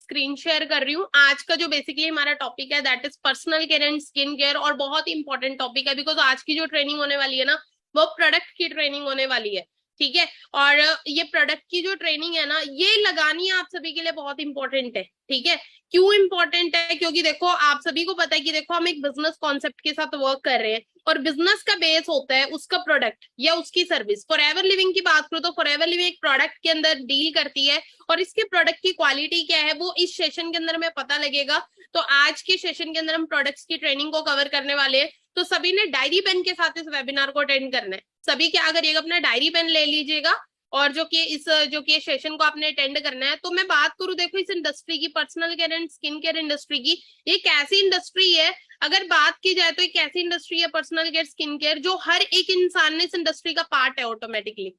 Screen share कर रही हूँ। आज का जो बेसिकली हमारा टॉपिक है that is personal care and skin care, और बहुत ही इंपॉर्टेंट टॉपिक है बिकॉज आज की जो ट्रेनिंग होने वाली है ना वो प्रोडक्ट की ट्रेनिंग होने वाली है। ठीक है, और ये प्रोडक्ट की जो ट्रेनिंग है ना ये लगानी आप सभी के लिए बहुत इंपॉर्टेंट है। ठीक है, क्यों इंपॉर्टेंट है? क्योंकि देखो आप सभी को पता है कि देखो हम एक बिजनेस कॉन्सेप्ट के साथ वर्क कर रहे हैं और बिजनेस का बेस होता है उसका प्रोडक्ट या उसकी सर्विस। फॉर एवर लिविंग की बात करूं तो फॉर एवर लिविंग एक प्रोडक्ट के अंदर डील करती है और इसके प्रोडक्ट की क्वालिटी क्या है वो इस सेशन के अंदर में पता लगेगा। तो आज के सेशन के अंदर हम प्रोडक्ट्स की ट्रेनिंग को कवर करने वाले हैं। तो सभी ने डायरी पेन के साथ इस वेबिनार को अटेंड करना है। सभी क्या करिएगा, अपना डायरी पेन ले लीजिएगा और जो कि सेशन को आपने अटेंड करना है। तो मैं बात करूं देखो इस इंडस्ट्री की, personal care and skin care industry की, ये कैसी इंडस्ट्री है? अगर बात की जाए तो एक ऐसी इंडस्ट्री है पर्सनल केयर स्किन केयर जो हर एक इंसान ने इस इंडस्ट्री का पार्ट है ऑटोमेटिकली,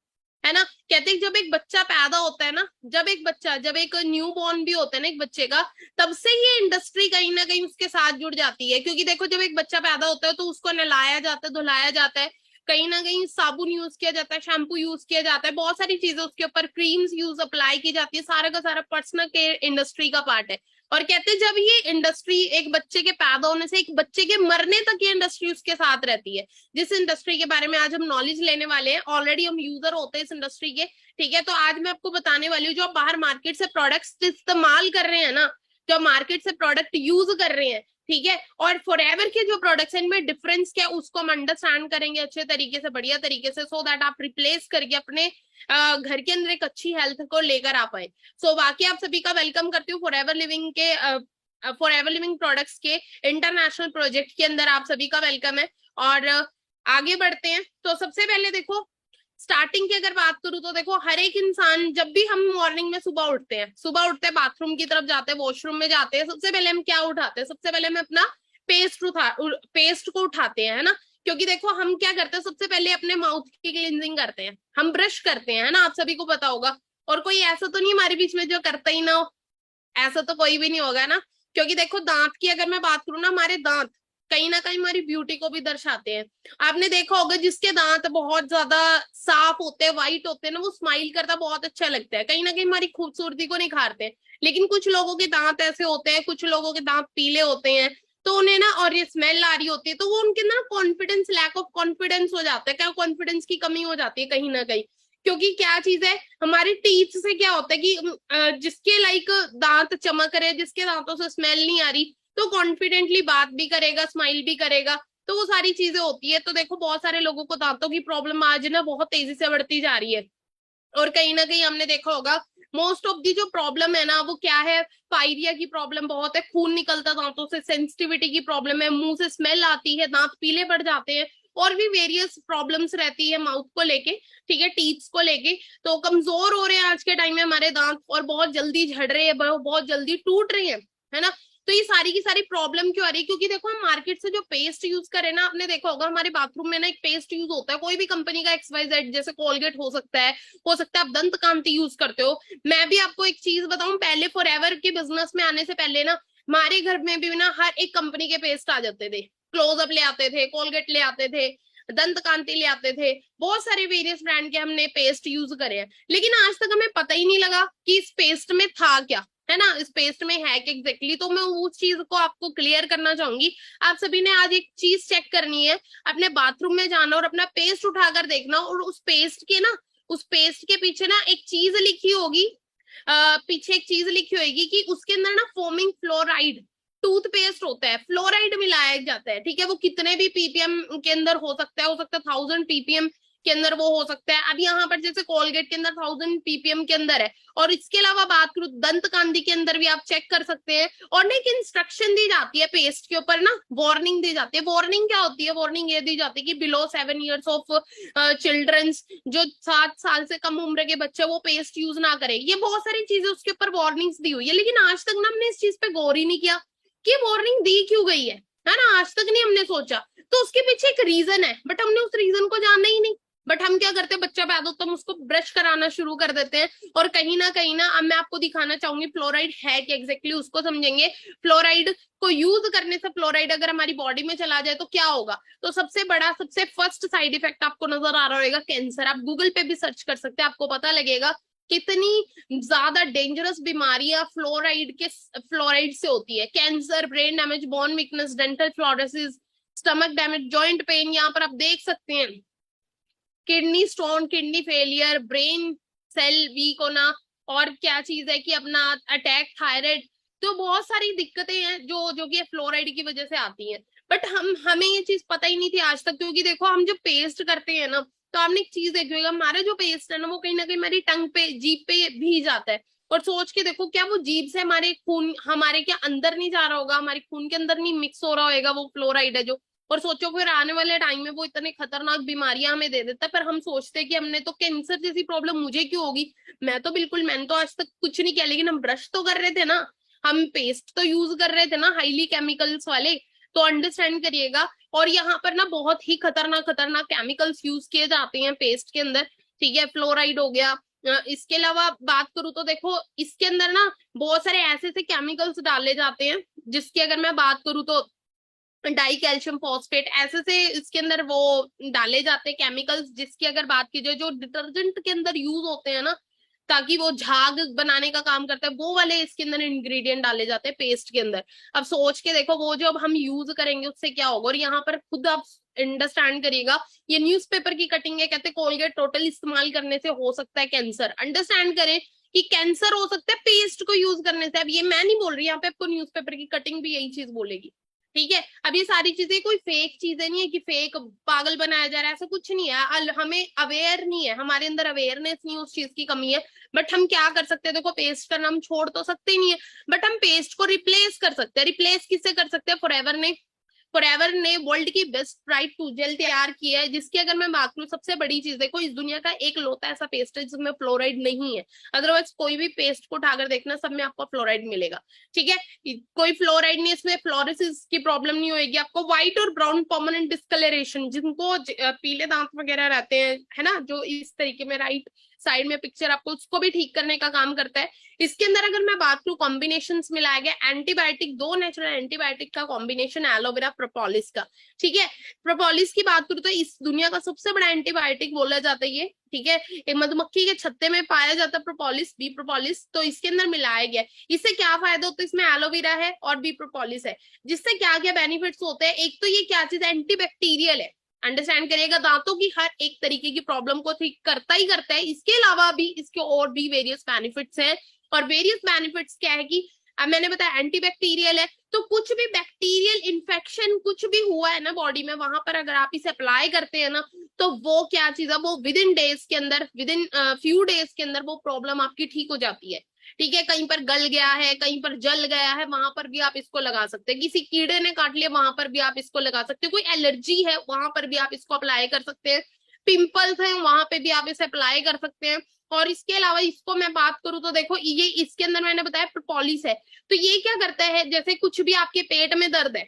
है ना। कहते हैं जब एक बच्चा पैदा होता है ना, जब एक न्यू बॉर्न भी होता है ना एक बच्चे का, तब से ये इंडस्ट्री कहीं ना कहीं उसके साथ जुड़ जाती है। क्योंकि देखो जब एक बच्चा पैदा होता है तो उसको नहलाया जाता है, धुलाया जाता है, कहीं ना कहीं साबुन यूज किया जाता है, शैम्पू यूज किया जाता है, बहुत सारी चीजें उसके ऊपर, क्रीम्स यूज अप्लाई की जाती है, सारा का सारा पर्सनल केयर इंडस्ट्री का पार्ट है। और कहते हैं जब ये इंडस्ट्री एक बच्चे के पैदा होने से एक बच्चे के मरने तक ये इंडस्ट्री उसके साथ रहती है। जिस इंडस्ट्री के बारे में आज हम नॉलेज लेने वाले हैं, ऑलरेडी हम यूजर होते हैं इस इंडस्ट्री के। ठीक है, तो आज मैं आपको बताने वाली हूँ जो आप बाहर मार्केट से प्रोडक्ट्स इस्तेमाल कर रहे हैं ना, जो मार्केट से प्रोडक्ट यूज कर रहे हैं, ठीक है, और फॉरएवर के जो प्रोडक्ट्स हैं इनमें डिफरेंस क्या उसको हम अंडरस्टैंड करेंगे अच्छे तरीके से, बढ़िया तरीके से, सो दैट आप रिप्लेस करके अपने घर के अंदर एक अच्छी हेल्थ को लेकर आ पाए। सो बाकी आप सभी का वेलकम करती हूँ फॉरएवर लिविंग प्रोडक्ट्स के इंटरनेशनल प्रोजेक्ट के अंदर आप सभी का वेलकम है। और आगे बढ़ते हैं। तो सबसे पहले देखो स्टार्टिंग की अगर बात करूं तो देखो हर एक इंसान जब भी हम मॉर्निंग में सुबह उठते हैं बाथरूम की तरफ जाते हैं, वॉशरूम में जाते हैं, सबसे पहले हम क्या उठाते हैं? सबसे पहले हम अपना पेस्ट को उठाते हैं, है ना। क्योंकि देखो हम क्या करते हैं, सबसे पहले अपने माउथ की क्लींजिंग करते हैं, हम ब्रश करते हैं, है ना, आप सभी को पता होगा। और कोई ऐसा तो नहीं हमारे बीच में जो करता ही ना हो, ऐसा तो कोई भी नहीं होगा ना। क्योंकि देखो दांत की अगर मैं बात करूँ ना, हमारे दांत कहीं ना कहीं हमारी ब्यूटी को भी दर्शाते हैं। आपने देखा होगा जिसके दांत बहुत ज्यादा साफ होते हैं, व्हाइट होते हैं ना, वो स्माइल करता बहुत अच्छा लगता है, कहीं ना कहीं हमारी खूबसूरती को निखारते हैं। लेकिन कुछ लोगों के दांत ऐसे होते हैं, कुछ लोगों के दांत पीले होते हैं, तो उन्हें ना, और ये स्मेल आ रही होती है तो वो उनके ना कॉन्फिडेंस, लैक ऑफ कॉन्फिडेंस हो जाता है, क्या कॉन्फिडेंस की कमी हो जाती है कहीं ना कहीं। क्योंकि क्या चीज है, हमारी टीथ से क्या होता है कि जिसके लाइक दांत चमक रहे, जिसके दांतों से स्मेल नहीं आ रही, तो कॉन्फिडेंटली बात भी करेगा, स्माइल भी करेगा, तो वो सारी चीजें होती है। तो देखो बहुत सारे लोगों को दांतों की प्रॉब्लम आज ना बहुत तेजी से बढ़ती जा रही है। और कहीं ना कहीं हमने देखा होगा मोस्ट ऑफ दी जो प्रॉब्लम है ना वो क्या है, पायरिया की प्रॉब्लम बहुत है, खून निकलता दांतों से, सेंसिटिविटी की प्रॉब्लम है, मुंह से स्मेल आती है, दांत पीले पड़ जाते हैं, और भी वेरियस प्रॉब्लम्स रहती है माउथ को लेके, ठीक है, टीथ्स को लेके। तो कमजोर हो रहे हैं आज के टाइम में हमारे दांत, और बहुत जल्दी झड़ रहे हैं, बहुत जल्दी टूट रहे हैं, है ना। तो ये सारी की सारी प्रॉब्लम क्यों आ रही है? क्योंकि देखो हम मार्केट से जो पेस्ट यूज करें ना, आपने देखा होगा हमारे बाथरूम में ना एक पेस्ट यूज होता है, कोई भी कंपनी का XYZ, जैसे कोलगेट हो सकता है, आप दंत कांति यूज करते हो। मैं भी आपको एक चीज बताऊं, पहले फॉरएवर के बिजनेस में आने से पहले ना हमारे घर में भी ना हर एक कंपनी के पेस्ट आ जाते थे, क्लोजअप ले आते थे, कोलगेट ले आते थे, दंत कांति ले आते थे, बहुत सारे वेरियस ब्रांड के हमने पेस्ट यूज करे हैं। लेकिन आज तक हमें पता ही नहीं लगा कि इस पेस्ट में था क्या, है ना, इस पेस्ट में है कि एग्जैक्टली। तो मैं उस चीज को आपको क्लियर करना चाहूंगी। आप सभी ने आज एक चीज चेक करनी है, अपने बाथरूम में जाना और अपना पेस्ट उठाकर देखना, और उस पेस्ट के पीछे ना एक चीज लिखी होगी, पीछे एक चीज लिखी होगी कि उसके अंदर ना फोमिंग फ्लोराइड टूथपेस्ट होता है, फ्लोराइड मिलाया जाता है, ठीक है। वो कितने भी पीपीएम के अंदर हो सकता है, 1000 पीपीएम के अंदर वो हो सकता है। अब यहाँ पर जैसे कोलगेट के अंदर 1000 पीपीएम के अंदर है, और इसके अलावा बात करूं दंत कांति के अंदर भी आप चेक कर सकते हैं। और ना एक इंस्ट्रक्शन दी जाती है पेस्ट के ऊपर ना, वार्निंग दी जाती है। वार्निंग क्या होती है? वार्निंग ये दी जाती है कि बिलो 7 years ऑफ चिल्ड्रंस, जो 7 साल से कम उम्र के बच्चे, वो पेस्ट यूज ना करें। ये बहुत सारी चीजें उसके ऊपर वार्निंग्स दी हुई है, लेकिन आज तक ना हमने इस चीज पे गौर ही नहीं किया कि वार्निंग दी क्यों गई है ना, आज तक नहीं हमने सोचा। तो उसके पीछे एक रीजन है, बट हमने उस रीजन को जानना ही नहीं। बट हम क्या करते हैं, बच्चा पैदा होता है हम उसको ब्रश कराना शुरू कर देते हैं, और कहीं ना अब मैं आपको दिखाना चाहूंगी फ्लोराइड है कि एग्जैक्टली उसको समझेंगे। फ्लोराइड को यूज करने से, फ्लोराइड अगर हमारी बॉडी में चला जाए तो क्या होगा? तो सबसे फर्स्ट साइड इफेक्ट आपको नजर आ रहा होगा कैंसर। आप गूगल पे भी सर्च कर सकते हैं, आपको पता लगेगा कितनी ज्यादा डेंजरस बीमारियां फ्लोराइड से होती है। Cancer, brain damage, bone weakness, dental fluorosis, stomach damage, joint pain, यहाँ पर आप देख सकते हैं, kidney stone, kidney failure, brain cell weak होना, और क्या चीज है कि अपना अटैक, थायराइड। तो बहुत सारी दिक्कतें हैं जो जो कि फ्लोराइड की वजह से आती हैं। बट हमें ये चीज पता ही नहीं थी आज तक, क्योंकि देखो हम जब पेस्ट करते हैं ना, तो आपने एक चीज देखी होगी, हमारा जो पेस्ट है ना वो कहीं ना कहीं हमारी टंग पे, जीभ पे भी जाता है। और सोच के देखो, क्या वो जीभ से हमारे खून, हमारे क्या अंदर नहीं जा रहा होगा, हमारे खून के अंदर नहीं मिक्स हो रहा होगा वो फ्लोराइड है जो। और सोचो फिर आने वाले टाइम में वो इतने खतरनाक बीमारियां हमें दे देता है, पर हम सोचते हैं कि हमने तो कैंसर जैसी प्रॉब्लम मुझे क्यों होगी। मैंने तो आज तक कुछ नहीं किया, लेकिन हम ब्रश तो कर रहे थे ना, हम पेस्ट तो यूज कर रहे थे ना हाईली केमिकल्स वाले। तो अंडरस्टैंड करिएगा। और यहाँ पर ना बहुत ही खतरनाक खतरनाक केमिकल्स यूज किए जाते हैं पेस्ट के अंदर, ठीक है, फ्लोराइड हो गया। इसके अलावा बात करूँ तो देखो, इसके अंदर ना बहुत सारे ऐसे ऐसे केमिकल्स डाले जाते हैं, जिसकी अगर मैं बात करूँ तो डाई कैल्शियम फॉस्फेट, ऐसे से इसके अंदर वो डाले जाते हैं केमिकल्स, जिसकी अगर बात की जाए जो डिटर्जेंट के अंदर यूज होते हैं ना, ताकि वो झाग बनाने का काम करता है, वो वाले इसके अंदर इंग्रेडिएंट डाले जाते हैं पेस्ट के अंदर। अब सोच के देखो वो जो अब हम यूज करेंगे उससे क्या होगा। और यहाँ पर खुद आप अंडरस्टैंड करिएगा, ये न्यूज़पेपर की कटिंग है, कहते कोलगेट टोटल इस्तेमाल करने से हो सकता है कैंसर। अंडरस्टैंड करें कि कैंसर हो सकता है पेस्ट को यूज करने से। अब ये मैं नहीं बोल रही, यहाँ पे आपको न्यूज़पेपर की कटिंग भी यही चीज बोलेगी, ठीक है। अब ये सारी चीजें कोई फेक चीजें नहीं है कि फेक पागल बनाया जा रहा है, ऐसा कुछ नहीं है। हमें अवेयर नहीं है, हमारे अंदर अवेयरनेस नहीं है, उस चीज की कमी है। बट हम क्या कर सकते हैं, देखो पेस्ट करना हम छोड़ तो सकते ही नहीं है, बट हम पेस्ट को रिप्लेस कर सकते हैं। रिप्लेस किससे कर सकते हैं? फॉरएवर ने वर्ल्ड की बेस्ट ब्राइट टू जेल तैयार की है, जिसकी अगर मैं बात करूं, सबसे बड़ी चीज देखो, इस दुनिया का एक लौता ऐसा पेस्ट है जिसमें फ्लोराइड नहीं है। अदरवाइज कोई भी पेस्ट को उठाकर देखना, सब में आपको फ्लोराइड मिलेगा, ठीक है। कोई फ्लोराइड नहीं, इसमें फ्लोरोसिस की प्रॉब्लम नहीं होगी आपको। व्हाइट और ब्राउन परमानेंट डिस्कलरेशन, जिनको पीले दांत वगैरह रहते हैं, है ना, जो इस तरीके में राइट साइड में पिक्चर, आपको उसको भी ठीक करने का काम करता है। इसके अंदर अगर मैं बात करूं, कॉम्बिनेशन मिलाया गया एंटीबायोटिक, 2 नेचुरल एंटीबायोटिक का कॉम्बिनेशन, एलोवेरा प्रोपोलिस का, ठीक है। प्रोपोलिस की बात करूं तो इस दुनिया का सबसे बड़ा एंटीबायोटिक बोला जाता है ये, ठीक है। एक मधुमक्खी के छत्ते में पाया जाता है प्रोपोलिस, बी प्रोपोलिस, तो इसके अंदर मिलाया गया। इससे क्या फायदा होता है? इसमें एलोवेरा है और बी प्रोपोलिस है, जिससे क्या क्या बेनिफिट्स होते हैं। एक तो ये क्या चीज है, एंटीबैक्टीरियल है, अंडरस्टैंड करिएगा, दांतों की हर एक तरीके की प्रॉब्लम को ठीक करता ही करता है। इसके अलावा भी इसके और भी वेरियस बेनिफिट्स हैं। और वेरियस बेनिफिट्स क्या है कि अब मैंने बताया एंटीबैक्टीरियल है, तो कुछ भी बैक्टीरियल इन्फेक्शन कुछ भी हुआ है ना बॉडी में, वहां पर अगर आप इसे अप्लाई करते हैं ना, तो वो क्या चीज है, वो विद इन डेज के अंदर, विद इन फ्यू डेज के अंदर वो प्रॉब्लम आपकी ठीक हो जाती है, ठीक है। कहीं पर गल गया है, कहीं पर जल गया है, वहां पर भी आप इसको लगा सकते हैं। किसी कीड़े ने काट लिया, वहां पर भी आप इसको लगा सकते हैं। कोई एलर्जी है, वहां पर भी आप इसको अप्लाई कर सकते हैं। पिंपल्स हैं, वहां पे भी आप इसे अप्लाई कर सकते हैं। और इसके अलावा इसको मैं बात करूं तो देखो, ये इसके अंदर मैंने बताया प्रोपोलिस है, तो ये क्या करता है, जैसे कुछ भी आपके पेट में दर्द है,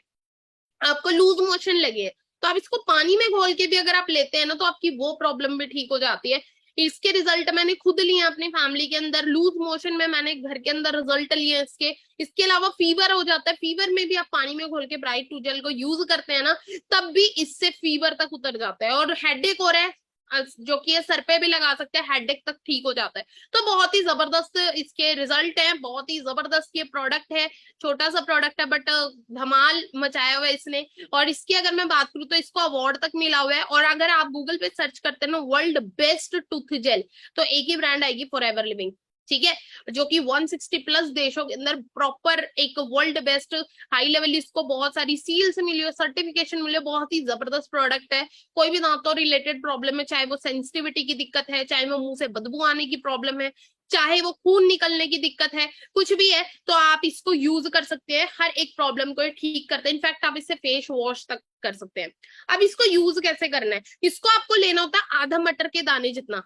आपको लूज मोशन लगे, तो आप इसको पानी में घोल के भी अगर आप लेते हैं ना, तो आपकी वो प्रॉब्लम भी ठीक हो जाती है। इसके रिजल्ट मैंने खुद लिए अपनी फैमिली के अंदर, लूज मोशन में मैंने घर के अंदर रिजल्ट लिए इसके। इसके अलावा फीवर हो जाता है, फीवर में भी आप पानी में घोल के ब्राइट टू जेल को यूज करते हैं ना, तब भी इससे फीवर तक उतर जाता है। और हेडेक हो रहा है, जो कि ये सर पे भी लगा सकते हैं, हेडेक तक ठीक हो जाता है। तो बहुत ही जबरदस्त इसके रिजल्ट हैं, बहुत ही जबरदस्त ये प्रोडक्ट है। छोटा सा प्रोडक्ट है बट धमाल मचाया हुआ है इसने। और इसकी अगर मैं बात करूं तो इसको अवार्ड तक मिला हुआ है। और अगर आप गूगल पे सर्च करते हैं ना वर्ल्ड बेस्ट टूथ जेल, तो एक ही ब्रांड आएगी, फॉरएवर लिविंग, ठीक है, जो कि 160 प्लस देशों के अंदर प्रॉपर एक वर्ल्ड बेस्ट हाई लेवल, इसको बहुत सारी सील्स मिली है, सर्टिफिकेशन मिली है, बहुत ही जबरदस्त प्रोडक्ट है। कोई भी दांतों रिलेटेड प्रॉब्लम है, चाहे वो सेंसिटिविटी की दिक्कत है, चाहे वो मुंह से बदबू आने की प्रॉब्लम है, चाहे वो खून निकलने की दिक्कत है, कुछ भी है, तो आप इसको यूज कर सकते हैं। हर एक प्रॉब्लम को ठीक करते हैं। इनफैक्ट आप इससे फेस वॉश तक कर सकते हैं। अब इसको यूज कैसे करना है, इसको आपको लेना होता है आधा मटर के दाने जितना,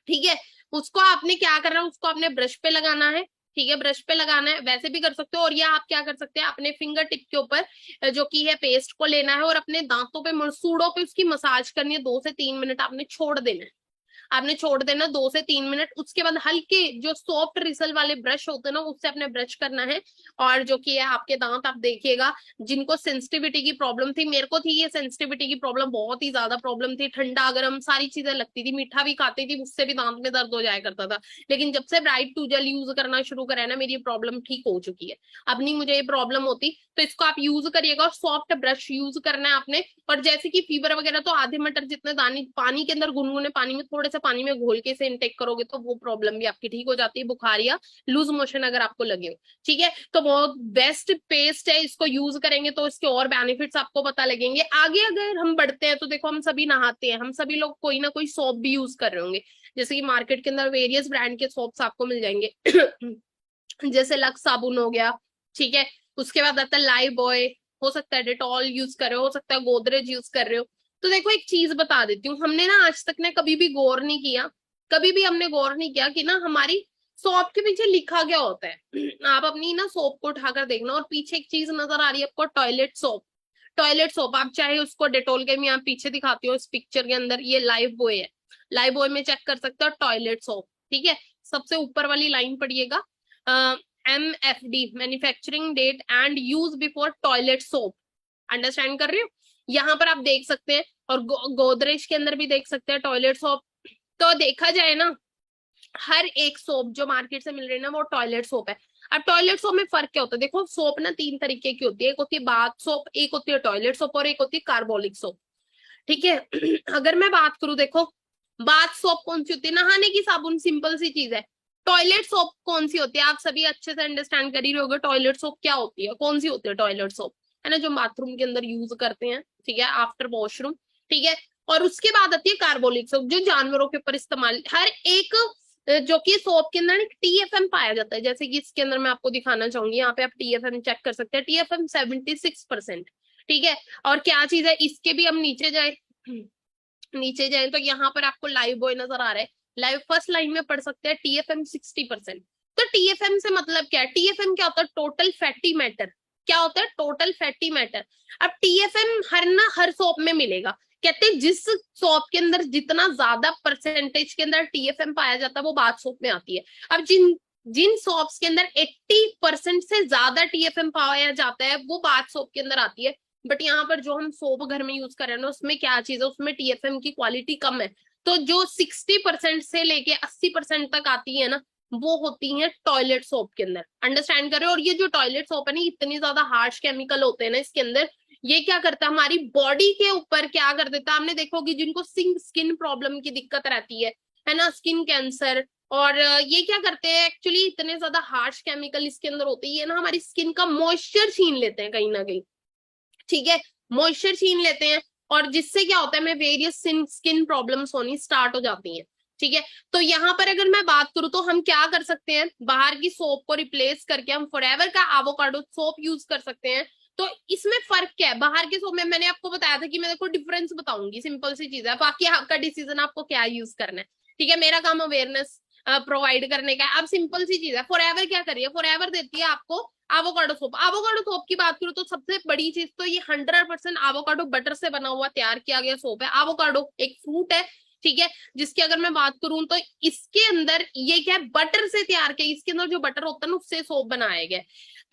ठीक है। उसको आपने क्या करना है, उसको आपने ब्रश पे लगाना है, ठीक है, ब्रश पे लगाना है, वैसे भी कर सकते हो। और या आप क्या कर सकते हैं, अपने फिंगर टिप के ऊपर जो की है पेस्ट को लेना है, और अपने दांतों पे, मसूड़ों पे उसकी मसाज करनी है, 2 से 3 मिनट आपने छोड़ देना है। आपने छोड़ देना 2 से 3 मिनट। उसके बाद हल्के जो सॉफ्ट रिसल वाले ब्रश होते हैं ना, उससे आपने ब्रश करना है। और जो कि है आपके दांत, आप देखिएगा जिनको सेंसिटिविटी की प्रॉब्लम थी, मेरे को थी ये सेंसिटिविटी की प्रॉब्लम, बहुत ही ज्यादा प्रॉब्लम थी, ठंडा गर्म सारी चीजें लगती थी, मीठा भी खाती थी, उससे भी दांत में दर्द हो जाया करता था। लेकिन जब से ब्राइट टू जेल यूज करना शुरू करा है ना, मेरी प्रॉब्लम ठीक हो चुकी है, अब नहीं मुझे ये प्रॉब्लम होती। तो इसको आप यूज करिएगा, और सॉफ्ट ब्रश यूज करना है आपने। और जैसे कि फीवर वगैरह, तो आधे मटर जितने दाने पानी के अंदर, गुनगुने पानी में, थोड़े से पानी में घोल के इसे इनटेक करोगे तो वो प्रॉब्लम भी आपकी ठीक हो जाती है, बुखार या लूज मोशन अगर आपको लगे हो। ठीक है, तो बहुत बेस्ट पेस्ट है, इसको यूज करेंगे तो इसके और बेनिफिट्स आपको पता लगेंगे। आगे अगर हम बढ़ते हैं तो देखो, हम सभी नहाते हैं, हम सभी लोग कोई ना कोई सोप भी यूज कर रहे होंगे। जैसे कि मार्केट के अंदर वेरियस ब्रांड के सोप्स आपको मिल जाएंगे जैसे लक्स साबुन हो गया, ठीक है, उसके बाद आता है लाइफ बॉय, हो सकता है डेटॉल यूज कर रहे हो सकता है गोदरेज यूज कर रहे हो। तो देखो एक चीज बता देती हूँ, हमने ना आज तक ने कभी भी गौर नहीं किया, कभी भी हमने गौर नहीं किया कि ना हमारी सोप के पीछे लिखा क्या होता है। आप अपनी ना सोप को उठाकर देखना, और पीछे एक चीज नजर आ रही है आपको, टॉयलेट सोप। टॉयलेट सोप, आप चाहे उसको डेटोल के में आप पीछे दिखाती हो इस पिक्चर के अंदर, ये लाइफ बॉय है, लाइफ बॉय में चेक कर सकते हो टॉयलेट सोप। ठीक है, सबसे ऊपर वाली लाइन पढ़िएगा, MFD, manufacturing date and use before toilet soap. Understand कर रहे हो, यहाँ पर आप देख सकते हैं, और गोदरेज के अंदर भी देख सकते हैं टॉयलेट सोप। तो देखा जाए ना, हर एक सोप जो मार्केट से मिल रही है ना, वो टॉयलेट सोप है। अब टॉयलेट सोप में फर्क क्या होता है, देखो सोप ना 3 तरीके की होती है, एक होती है बाथ सोप, एक होती है टॉयलेट सोप, और एक होती है कार्बोलिक सोप। ठीक है अगर मैं बात करूं, देखो बाथ सोप कौन सी होती है, नहाने की साबुन, सिंपल सी चीज है। टॉयलेट सोप कौन सी होती है, आप सभी अच्छे से अंडरस्टैंड कर ही रहोगे टॉयलेट सोप क्या होती है, कौन सी होती है टॉयलेट सोप, है ना, जो बाथरूम के अंदर यूज करते हैं, ठीक है, आफ्टर वॉशरूम। ठीक है, और उसके बाद आती है कार्बोलिक सोप, जो जानवरों के ऊपर इस्तेमाल, हर एक जो कि सोप के अंदर एक TFM पाया जाता है, जैसे कि इसके अंदर मैं आपको दिखाना चाहूंगी, यहाँ पे आप TFM चेक कर सकते हैं, TFM 76%। ठीक है, और क्या चीज है, इसके भी हम नीचे जाए, नीचे जाए तो यहाँ पर आपको लाइव बॉय नजर आ रहा है, लाइव फर्स्ट लाइन में पढ़ सकते हैं TFM 60%। तो TFM से मतलब क्या है, TFM क्या होता है, टोटल फैटी मैटर। क्या होता है, टोटल फैटी मैटर। अब TFM हर सोप में मिलेगा, कहते हैं जिस सोप के अंदर जितना ज्यादा परसेंटेज के अंदर TFM पाया जाता है वो बाथ सोप में आती है। अब जिन जिन सोप्स के अंदर 80% से ज्यादा TFM पाया जाता है वो बाथ सोप के अंदर आती है। बट यहाँ पर जो हम सोप घर में यूज कर रहे हैं ना, उसमें क्या चीज है, उसमें TFM की क्वालिटी कम है। तो जो 60% से लेके 80% तक आती है ना, वो होती है टॉयलेट सोप के अंदर। अंडरस्टैंड करें, और ये जो टॉयलेट सोप है ना, इतनी ज्यादा हार्श केमिकल होते हैं ना इसके अंदर, ये क्या करता है हमारी बॉडी के ऊपर क्या कर देता है, आपने देखोगे जिनको स्किन प्रॉब्लम की दिक्कत रहती है ना, स्किन कैंसर, और ये क्या करते हैं एक्चुअली, इतने ज्यादा हार्श केमिकल इसके अंदर होते हैं, ये ना हमारी स्किन का मॉइस्चर छीन लेते हैं कहीं ना कहीं। ठीक है, मॉइस्चर छीन लेते हैं, और जिससे क्या होता है, हमें वेरियस स्किन प्रॉब्लम्स होनी स्टार्ट हो जाती हैं। ठीक है, तो यहाँ पर अगर मैं बात करूं तो हम क्या कर सकते हैं, बाहर की सोप को रिप्लेस करके हम फॉरएवर का एवोकाडो सोप यूज कर सकते हैं। तो इसमें फर्क क्या है, बाहर के सोप में मैंने आपको बताया था कि मैं देखो डिफरेंस बताऊंगी, सिंपल सी चीज है, बाकी आपका डिसीजन आपको क्या यूज करना है। ठीक है, मेरा काम अवेयरनेस प्रोवाइड करने का है। अब सिंपल सी चीज है, फॉरएवर क्या करिए, फॉरएवर देती है आपको एवोकाडो सोप। एवोकाडो सोप की बात करूं तो सबसे बड़ी चीज तो ये 100% एवोकाडो बटर से बना हुआ तैयार किया गया सोप है। एवोकाडो एक फ्रूट है, ठीक है, जिसकी अगर मैं बात करूं तो इसके अंदर ये क्या है, बटर से तैयार किया, इसके अंदर जो बटर होता है ना उससे सोप बनाया गया।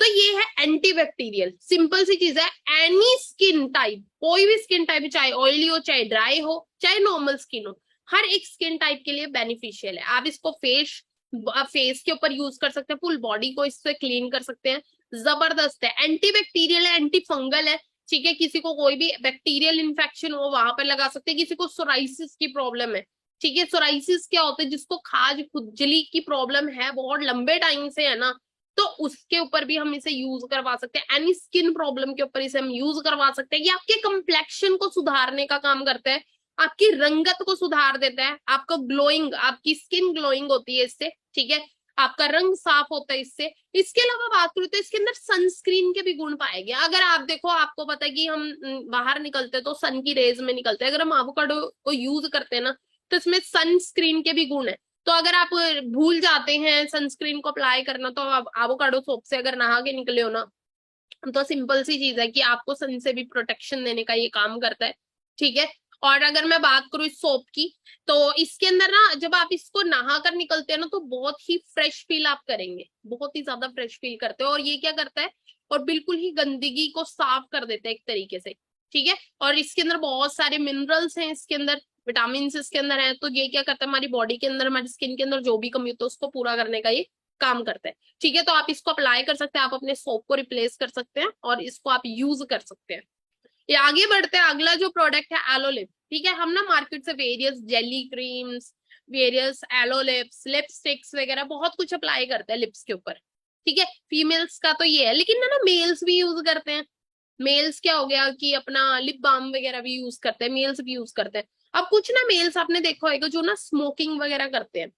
तो ये है एंटीबैक्टीरियल, सिंपल सी चीज है। एनी स्किन टाइप, कोई भी स्किन टाइप, चाहे ऑयली हो, चाहे ड्राई हो, चाहे नॉर्मल स्किन हो, हर एक स्किन टाइप के लिए बेनिफिशियल है। आप इसको फेस के ऊपर यूज कर सकते हैं, फुल बॉडी को इससे क्लीन कर सकते हैं, जबरदस्त है, एंटीबैक्टीरियल है, एंटी फंगल है। ठीक है, किसी को कोई भी बैक्टीरियल इन्फेक्शन हो वहां पर लगा सकते हैं, किसी को सोराइसिस की प्रॉब्लम है। ठीक है, सोराइसिस क्या होता है, जिसको खाज खुजली की प्रॉब्लम है बहुत लंबे टाइम से, है ना, तो उसके ऊपर भी हम इसे यूज करवा सकते हैं। एनी स्किन प्रॉब्लम के ऊपर इसे हम यूज करवा सकते हैं। ये आपके कंप्लेक्शन को सुधारने का काम करता है, आपकी रंगत को सुधार देता है, आपका ग्लोइंग, आपकी स्किन ग्लोइंग होती है इससे। ठीक है, आपका रंग साफ होता है इससे। इसके अलावा बात करूं तो इसके अंदर सनस्क्रीन के भी गुण पाए गए। अगर आप देखो, आपको पता है कि हम बाहर निकलते हैं तो सन की रेज में निकलते हैं, अगर हम एवोकाडो को यूज करते हैं ना तो इसमें सनस्क्रीन के भी गुण है। तो अगर आप भूल जाते हैं सनस्क्रीन को अप्लाई करना, तो आप एवोकाडो सोप से अगर नहा के निकले हो ना, तो सिंपल सी चीज है कि आपको सन से भी प्रोटेक्शन देने का ये काम करता है। ठीक है, और अगर मैं बात करूँ इस सोप की, तो इसके अंदर ना जब आप इसको नहा कर निकलते हैं ना तो बहुत ही फ्रेश फील आप करेंगे, बहुत ही ज्यादा फ्रेश फील करते हो। और ये क्या करता है, और बिल्कुल ही गंदगी को साफ कर देता है एक तरीके से, ठीक है। और इसके अंदर बहुत सारे मिनरल्स हैं, इसके अंदर विटामिन इसके अंदर है, तो ये क्या करता है, हमारी बॉडी के अंदर, हमारी स्किन के अंदर जो भी कमी होती है उसको पूरा करने का ये काम करता है, ठीक है। तो आप इसको अप्लाई कर सकते हैं, आप अपने सोप को रिप्लेस कर सकते हैं और इसको आप यूज कर सकते हैं। ये आगे बढ़ते हैं, अगला जो प्रोडक्ट है एलोलिप, ठीक है। हम ना मार्केट से वेरियस जेली क्रीम्स, वेरियस एलोलिप्स, लिपस्टिक्स वगैरह बहुत कुछ अप्लाई करते हैं लिप्स के ऊपर, ठीक है। फीमेल्स का तो ये है, लेकिन ना मेल्स भी यूज करते हैं। मेल्स क्या हो गया कि अपना लिप बाम वगैरह भी यूज करते हैं, मेल्स भी यूज करते हैं। अब कुछ ना मेल्स आपने देखा होगा जो ना स्मोकिंग वगैरह करते हैं,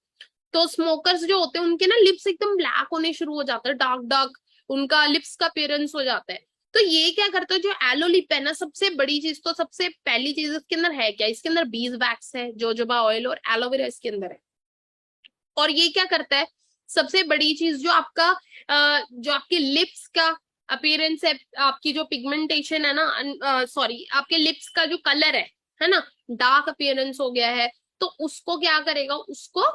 तो स्मोकर्स जो होते हैं उनके ना लिप्स एकदम ब्लैक होने शुरू हो जाते हैं, डार्क डार्क उनका लिप्स का अपीयरेंस हो जाता है। तो ये क्या करता है, जो एलो लिप है ना, सबसे बड़ी चीज, तो सबसे पहली चीज इसके अंदर है क्या, इसके अंदर बीज वैक्स है, जोजोबा ऑयल और एलोवेरा इसके अंदर है। और ये क्या करता है, सबसे बड़ी चीज जो आपका जो आपके लिप्स का अपीयरेंस है, आपकी जो पिगमेंटेशन है ना, सॉरी आपके लिप्स का जो कलर है ना, डार्क अपीयरेंस हो गया है, तो उसको क्या करेगा, उसको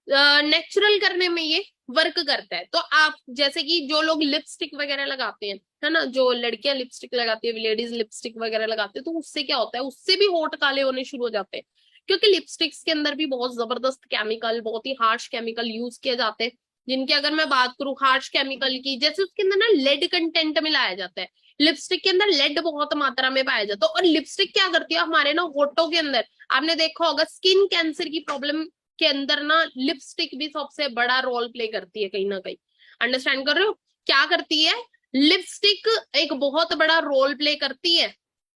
नेचुरल करने में ये वर्क करता है। तो आप जैसे कि जो लोग लिपस्टिक वगैरह लगाते हैं, है ना, जो लड़कियां लिपस्टिक लगाती है, लेडीज लिपस्टिक वगैरह लगाते हैं, तो उससे क्या होता है, उससे भी होठ काले होने शुरू हो जाते हैं, क्योंकि लिपस्टिक्स के अंदर भी बहुत जबरदस्त केमिकल, बहुत ही हार्श केमिकल यूज किए जाते हैं, जिनकी अगर मैं बात करूं हार्श केमिकल की, जैसे उसके अंदर ना लेड कंटेंट मिलाया जाता है। लिपस्टिक के अंदर लेड बहुत मात्रा में पाया जाता है। और लिपस्टिक क्या करती है, हमारे ना होठों के अंदर, आपने देखा होगा स्किन कैंसर की प्रॉब्लम के अंदर ना लिपस्टिक भी सबसे बड़ा रोल प्ले करती है कहीं ना कहीं। अंडरस्टैंड कर रहे हो, क्या करती है, लिपस्टिक एक बहुत बड़ा रोल प्ले करती है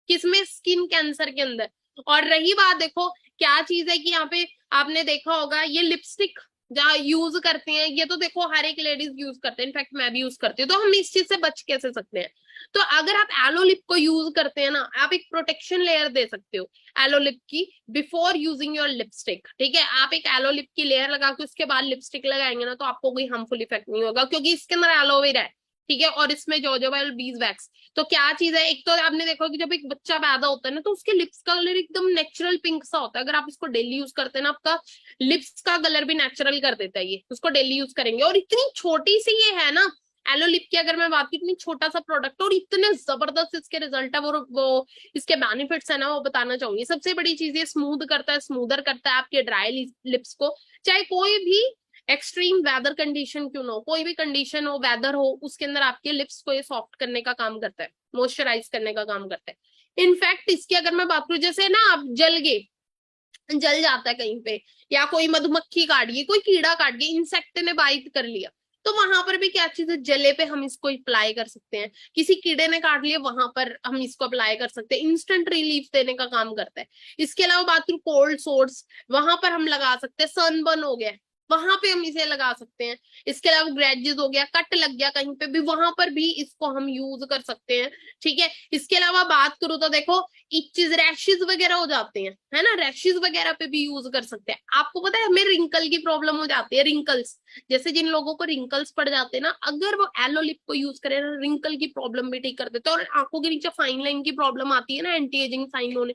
किसमें, स्किन कैंसर के अंदर। और रही बात, देखो क्या चीज है कि यहाँ पे आपने देखा होगा ये लिपस्टिक जहाँ यूज करते हैं, ये तो देखो हर एक लेडीज यूज करते हैं, इनफैक्ट मैं भी यूज करती हूँ, तो हम इस चीज से बच कैसे सकते हैं। तो अगर आप एलो लिप को यूज करते हैं ना, आप एक प्रोटेक्शन लेयर दे सकते हो एलो लिप की बिफोर यूजिंग योर लिपस्टिक, ठीक है। आप एक एलो लिप की लेयर लगा के उसके बाद लिपस्टिक लगाएंगे ना, तो आपको कोई हार्मफुल इफेक्ट नहीं होगा, क्योंकि इसके अंदर एलोवेरा है, ठीक है, और इसमें जोजोबा और बीज वैक्स। तो क्या चीज है, एक तो आपने देखा कि जब एक बच्चा पैदा होता है ना, तो उसके लिप्स का कलर एकदम नेचुरल पिंक सा होता है। अगर आप इसको डेली यूज करते हैं ना, आपका लिप्स का कलर भी नेचुरल कर देता है ये, उसको डेली यूज करेंगे। और इतनी छोटी सी ये है ना एलो लिप की, अगर मैं बात की, इतनी छोटा सा प्रोडक्ट और इतने जबरदस्त इसके रिजल्ट है, वो इसके बेनिफिट्स है ना, वो बताना चाहूंगी। सबसे बड़ी चीज ये स्मूथ करता है, स्मूदर करता है आपके ड्राई लिप्स को। चाहे कोई भी एक्सट्रीम वेदर कंडीशन क्यों ना हो, कोई भी कंडीशन हो, वेदर हो, उसके अंदर आपके लिप्स को ये सॉफ्ट करने का काम करता है, मॉइस्चराइज करने का काम करता है। इनफैक्ट इसकी अगर मैं बात करूं, जैसे ना आप जल गए, जल जाता है कहीं पे, या कोई मधुमक्खी काट गई, कोई कीड़ा काट गया, इंसेक्ट ने बाइट कर लिया, तो वहां पर भी क्या चीज है, जले पे हम इसको अप्लाई कर सकते हैं। किसी कीड़े ने काट लिया, वहां पर हम इसको अप्लाई कर सकते हैं, इंस्टेंट रिलीफ देने का काम करता है। इसके अलावा बात करूं कोल्ड सोर्स, वहां पर हम लगा सकते हैं। सनबर्न हो गया, वहां पे हम इसे लगा सकते हैं। इसके अलावा ग्रेजेस हो गया, कट लग गया कहीं पे भी, वहां पर भी इसको हम यूज कर सकते हैं, ठीक है। इसके अलावा बात करूं तो देखो इचेस, रैशेस वगैरह हो जाते हैं, है ना, रैशेस वगैरह पे भी यूज कर सकते हैं। आपको पता है हमें रिंकल की प्रॉब्लम हो जाती है, रिंकल्स, जैसे जिन लोगों को रिंकल्स पड़ जाते हैं ना, अगर वो एलो लिप को यूज करें ना, रिंकल की प्रॉब्लम भी ठीक कर देते हैं। और आंखों के नीचे फाइन लाइन की प्रॉब्लम आती है ना, एंटी एजिंग साइन होने,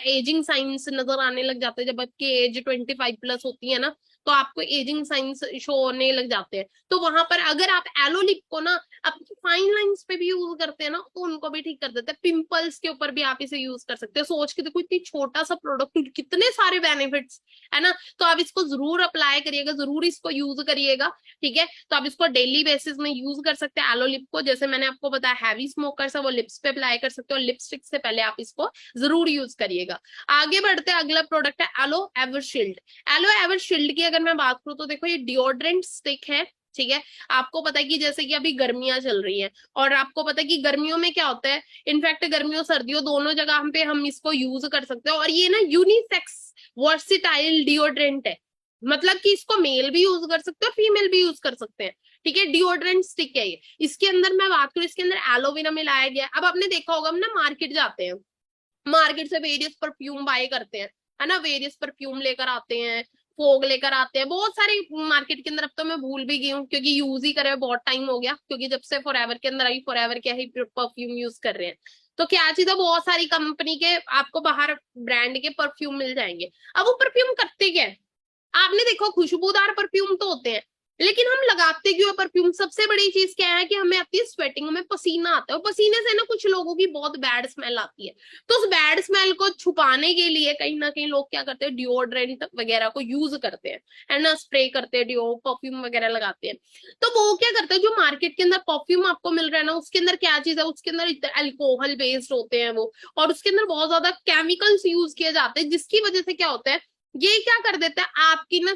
एजिंग साइंस नजर आने लग जाते हैं, जब आपकी एज 25+ होती है ना, तो आपको एजिंग साइंस शो होने लग जाते हैं। तो वहां पर अगर आप एलो लिप को ना अपनी फाइन लाइंस पे भी यूज करते हैं ना, तो उनको भी ठीक कर देते हैं। पिंपल्स के ऊपर भी आप इसे यूज कर सकते हैं। सोच के देखो इतनी छोटा सा प्रोडक्ट, कितने सारे बेनिफिट्स है ना। तो आप इसको जरूर अप्लाई करिएगा, जरूर इसको यूज करिएगा, ठीक है। तो आप इसको डेली बेसिस में यूज कर सकते हैं एलो लिप को। जैसे मैंने आपको बताया हैवी स्मोकर्स है वो लिप्स पे अप्लाई कर सकते हो, लिपस्टिक से पहले आप इसको जरूर यूज करिएगा। आगे बढ़ते हैं, अगला प्रोडक्ट है एलो एवरशील्ड। एलो एवरशील्ड की अगर मैं बात करूं तो देखो ये डिओड्रेंट स्टिक है, ठीक है। आपको पता है कि जैसे कि अभी गर्मियां चल रही हैं, और आपको पता है कि गर्मियों में क्या होता है, इनफैक्ट गर्मियों सर्दियों दोनों जगह पे हम इसको यूज कर सकते हैं। और ये ना यूनिसेक्स वर्सिटाइल डिओड्रेंट है, मतलब कि इसको मेल भी यूज कर सकते हो, फीमेल भी यूज कर सकते हैं, ठीक है। डिओड्रेंट स्टिक है ये। इसके अंदर मैं बात करूं, इसके अंदर एलोवेरा मिलाया गया। अब आपने देखा होगा, हम ना मार्केट जाते हैं, मार्केट से वेरियस परफ्यूम बाय करते हैं, है ना, वेरियस परफ्यूम लेकर आते हैं, फोग लेकर आते हैं, बहुत सारे मार्केट के अंदर। अब तो मैं भूल भी गई हूँ क्योंकि यूज ही करे हुए बहुत टाइम हो गया, क्योंकि जब से फॉरएवर के अंदर आई, फॉरएवर क्या ही परफ्यूम यूज कर रहे हैं। तो क्या चीज है, बहुत सारी कंपनी के आपको बाहर ब्रांड के परफ्यूम मिल जाएंगे। अब वो परफ्यूम करते क्या है, आपने देखो खुशबूदार परफ्यूम तो होते हैं, लेकिन हम लगाते क्यों है परफ्यूम? सबसे बड़ी चीज क्या है कि हमें आती है स्वेटिंग, में पसीना आता है, और पसीने से ना कुछ लोगों की बहुत बैड स्मेल आती है। तो उस बैड स्मेल को छुपाने के लिए कहीं ना कहीं लोग क्या करते हैं, डिओड्रेंट वगैरह को यूज करते हैं, है ना, स्प्रे करते हैं, डिओ परफ्यूम वगैरह लगाते हैं। तो वो क्या करते हैं, जो मार्केट के अंदर परफ्यूम आपको मिल रहा है ना, उसके अंदर क्या चीज है, उसके अंदर अल्कोहल बेस्ड होते हैं वो, और उसके अंदर बहुत ज्यादा केमिकल्स यूज किए जाते हैं, जिसकी वजह से क्या होता है, ये क्या कर देता है आपकी ना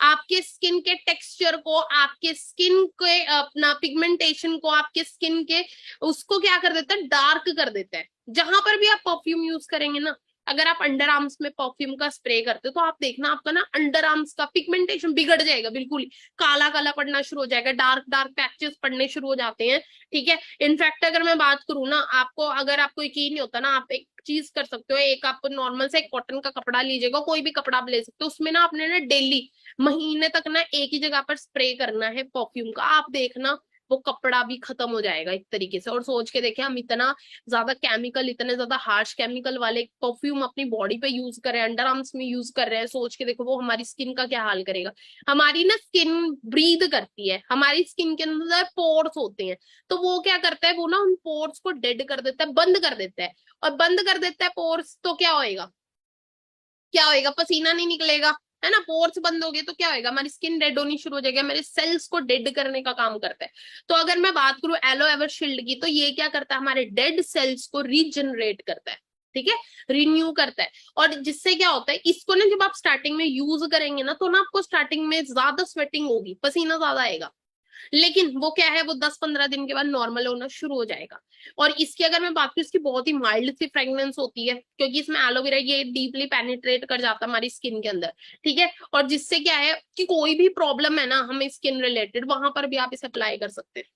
आपके स्किन के टेक्सचर को, आपके स्किन के अपना पिगमेंटेशन को, आपके स्किन के उसको क्या कर देता है, डार्क कर देता है। जहां पर भी आप परफ्यूम यूज करेंगे ना, अगर आप अंडर आर्म्स में परफ्यूम का स्प्रे करते हो तो आप देखना आपका ना अंडर आर्म्स का पिगमेंटेशन बिगड़ जाएगा, बिल्कुल ही काला काला पड़ना शुरू हो जाएगा, डार्क डार्क पैचेस पड़ने शुरू हो जाते हैं। ठीक है, इनफैक्ट अगर मैं बात करूँ ना, आपको अगर आपको यकीन नहीं होता ना, आप एक चीज कर सकते हो, एक आप नॉर्मल से एक कॉटन का कपड़ा लीजिएगा, कोई भी कपड़ा आप ले सकते हो, उसमें ना आपने ना डेली महीने तक ना एक ही जगह पर स्प्रे करना है परफ्यूम का, आप देखना वो कपड़ा भी खत्म हो जाएगा एक तरीके से। और सोच के देखे, हम इतना ज्यादा केमिकल, इतने ज्यादा हार्श केमिकल वाले परफ्यूम अपनी बॉडी पे यूज कर रहे हैं, अंडर आर्म्स में यूज कर रहे हैं, सोच के देखो वो हमारी स्किन का क्या हाल करेगा। हमारी ना स्किन ब्रीद करती है, हमारी स्किन के अंदर पोर्स होते हैं, तो वो क्या करता है, वो ना उन पोर्स को डेड कर देता है, बंद कर देता है। और बंद कर देता है पोर्स, तो क्या होएगा, क्या होएगा, पसीना नहीं निकलेगा, है ना, पोर्स बंद हो गए तो क्या होएगा, हमारी स्किन डेड होनी शुरू हो जाएगी, हमारे सेल्स को डेड करने का काम करता है। तो अगर मैं बात करूं एलो एवर शील्ड की, तो ये क्या करता है, हमारे डेड सेल्स को रीजनरेट करता है, ठीक है, रिन्यू करता है। और जिससे क्या होता है, इसको ना जब आप स्टार्टिंग में यूज करेंगे ना, तो ना आपको स्टार्टिंग में ज्यादा स्वेटिंग होगी, पसीना ज्यादा आएगा, लेकिन वो क्या है, वो 10-15 दिन के बाद नॉर्मल होना शुरू हो जाएगा। और इसकी अगर मैं बात करूं, इसकी बहुत ही माइल्ड सी फ्रेग्रेंस होती है, क्योंकि इसमें एलोवेरा ये डीपली पेनिट्रेट कर जाता है हमारी स्किन के अंदर। ठीक है, और जिससे क्या है कि कोई भी प्रॉब्लम है ना हमें स्किन रिलेटेड, वहां पर भी आप इसे अप्लाई कर सकते हैं।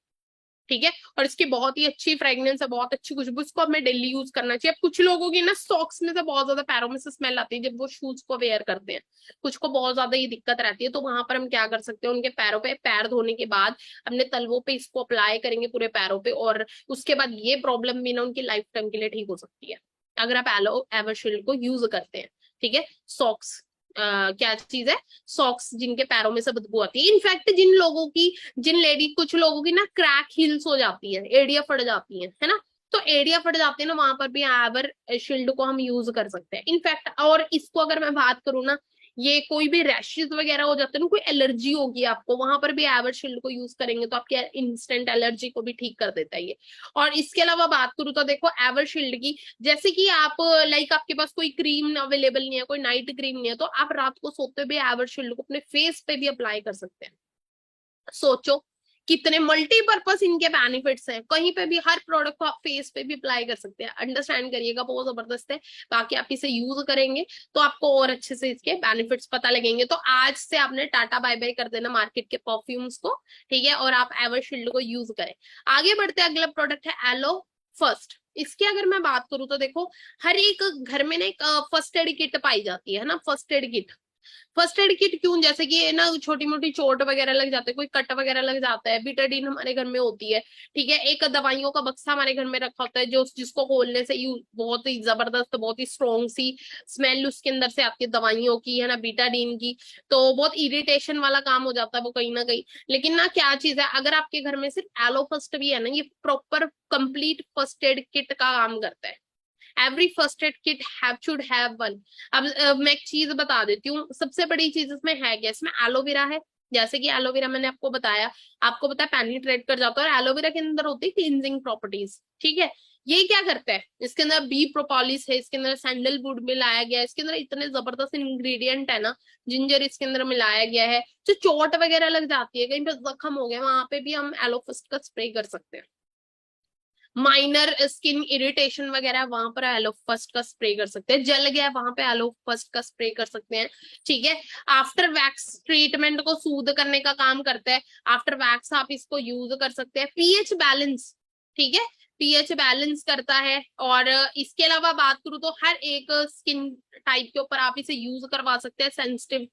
ठीक है, और इसकी बहुत ही अच्छी फ्रेग्रेंस है, बहुत अच्छी खुशबू, इसको हमें डेली यूज करना चाहिए। अब कुछ लोगों की ना सॉक्स में से बहुत ज्यादा, पैरों में से स्मेल आती है जब वो शूज को वेयर करते हैं, कुछ को बहुत ज्यादा ये दिक्कत रहती है, तो वहां पर हम क्या कर सकते हैं, उनके पैरों पे पैर धोने के बाद अपने तलवों पे इसको अप्लाई करेंगे पूरे पैरों पे, और उसके बाद ये प्रॉब्लम भी ना उनकी लाइफ टाइम के लिए ठीक हो सकती है, अगर आप एलो एवरशील्ड को यूज करते हैं। ठीक है, सॉक्स क्या चीज है, सॉक्स जिनके पैरों में से बदबू आती है, इनफैक्ट जिन लोगों की, जिन लेडी, कुछ लोगों की ना क्रैक हील्स हो जाती है, एड़ियां फट जाती है ना, तो एड़ियां फट जाती है ना, वहां पर भी एवर शील्ड को हम यूज कर सकते हैं इनफैक्ट। और इसको अगर मैं बात करूँ ना, ये कोई भी रैशेस वगैरह हो जाते हैं ना, कोई एलर्जी होगी आपको, वहां पर भी एवर शील्ड को यूज करेंगे तो आपके इंस्टेंट एलर्जी को भी ठीक कर देता है ये। और इसके अलावा बात करूँ तो देखो एवर शील्ड की, जैसे कि आप लाइक आपके पास कोई क्रीम अवेलेबल नहीं है, कोई नाइट क्रीम नहीं है, तो आप रात को सोते हुए एवर शील्ड को अपने फेस पे भी अप्लाई कर सकते हैं। सोचो कितने मल्टीपर्पज इनके बेनिफिट्स हैं, कहीं पे भी हर प्रोडक्ट को आप फेस पे भी अप्लाई कर सकते हैं, अंडरस्टैंड करिएगा, बहुत जबरदस्त है। बाकी आप इसे यूज करेंगे तो आपको और अच्छे से इसके बेनिफिट्स पता लगेंगे। तो आज से आपने टाटा बाय बाय कर देना मार्केट के परफ्यूम्स को, ठीक है, और आप एवरशील्ड को यूज करें। आगे बढ़ते अगला प्रोडक्ट है एलो फर्स्ट। इसकी अगर मैं बात करूं तो देखो, हर एक घर में ना एक फर्स्ट एड किट पाई जाती है ना, first aid kit. First aid kit क्यों, जैसे कि ना छोटी मोटी चोट वगैरह लग जाते हैं, कोई कट वगैरह लग जाता है, बीटाडीन हमारे घर में होती है। ठीक है, एक दवाइयों का बक्सा हमारे घर में रखा होता है, जो जिसको खोलने से यू बहुत ही जबरदस्त, बहुत ही स्ट्रॉन्ग सी स्मेल उसके अंदर से आपकी दवाइयों की, है ना, बीटाडीन की। तो बहुत इरिटेशन वाला काम हो जाता है वो कहीं ना कहीं। लेकिन ना क्या चीज है, अगर आपके घर में सिर्फ एलो फर्स्ट भी है ना, ये proper complete first aid kit का काम करता है। Every first aid kit should have one. अब मैं एक चीज बता देती हूँ, सबसे बड़ी चीज इसमें है क्या, इसमें एलोवेरा है। जैसे कि एलोवेरा मैंने आपको बताया, आपको पता है पेनिट्रेट कर जाता है, और एलोवेरा के अंदर होती है क्लींजिंग प्रॉपर्टीज। ठीक है, ये क्या करता है, इसके अंदर बी प्रोपोलिस है, इसके अंदर सैंडलवुड मिलाया गया है, इसके अंदर इतने जबरदस्त इंग्रेडिएंट है ना, जिंजर इसके अंदर मिलाया गया है। जो चोट वगैरह लग जाती है, कहीं पे जख्म हो गया, वहां पे भी हम एलो फर्स्ट का स्प्रे कर सकते हैं। माइनर स्किन इरिटेशन वगैरह, वहां पर एलो फर्स्ट का स्प्रे कर सकते हैं। जल गया वहां पे एलो फर्स्ट का स्प्रे कर सकते हैं। ठीक है, आफ्टर वैक्स ट्रीटमेंट को सूद करने का काम करता है, आफ्टर वैक्स आप इसको यूज कर सकते हैं। पीएच बैलेंस, ठीक है, पीएच बैलेंस करता है। और इसके अलावा बात करूँ तो हर एक स्किन टाइप के ऊपर आप इसे यूज करवा सकते हैं। सेंसिटिव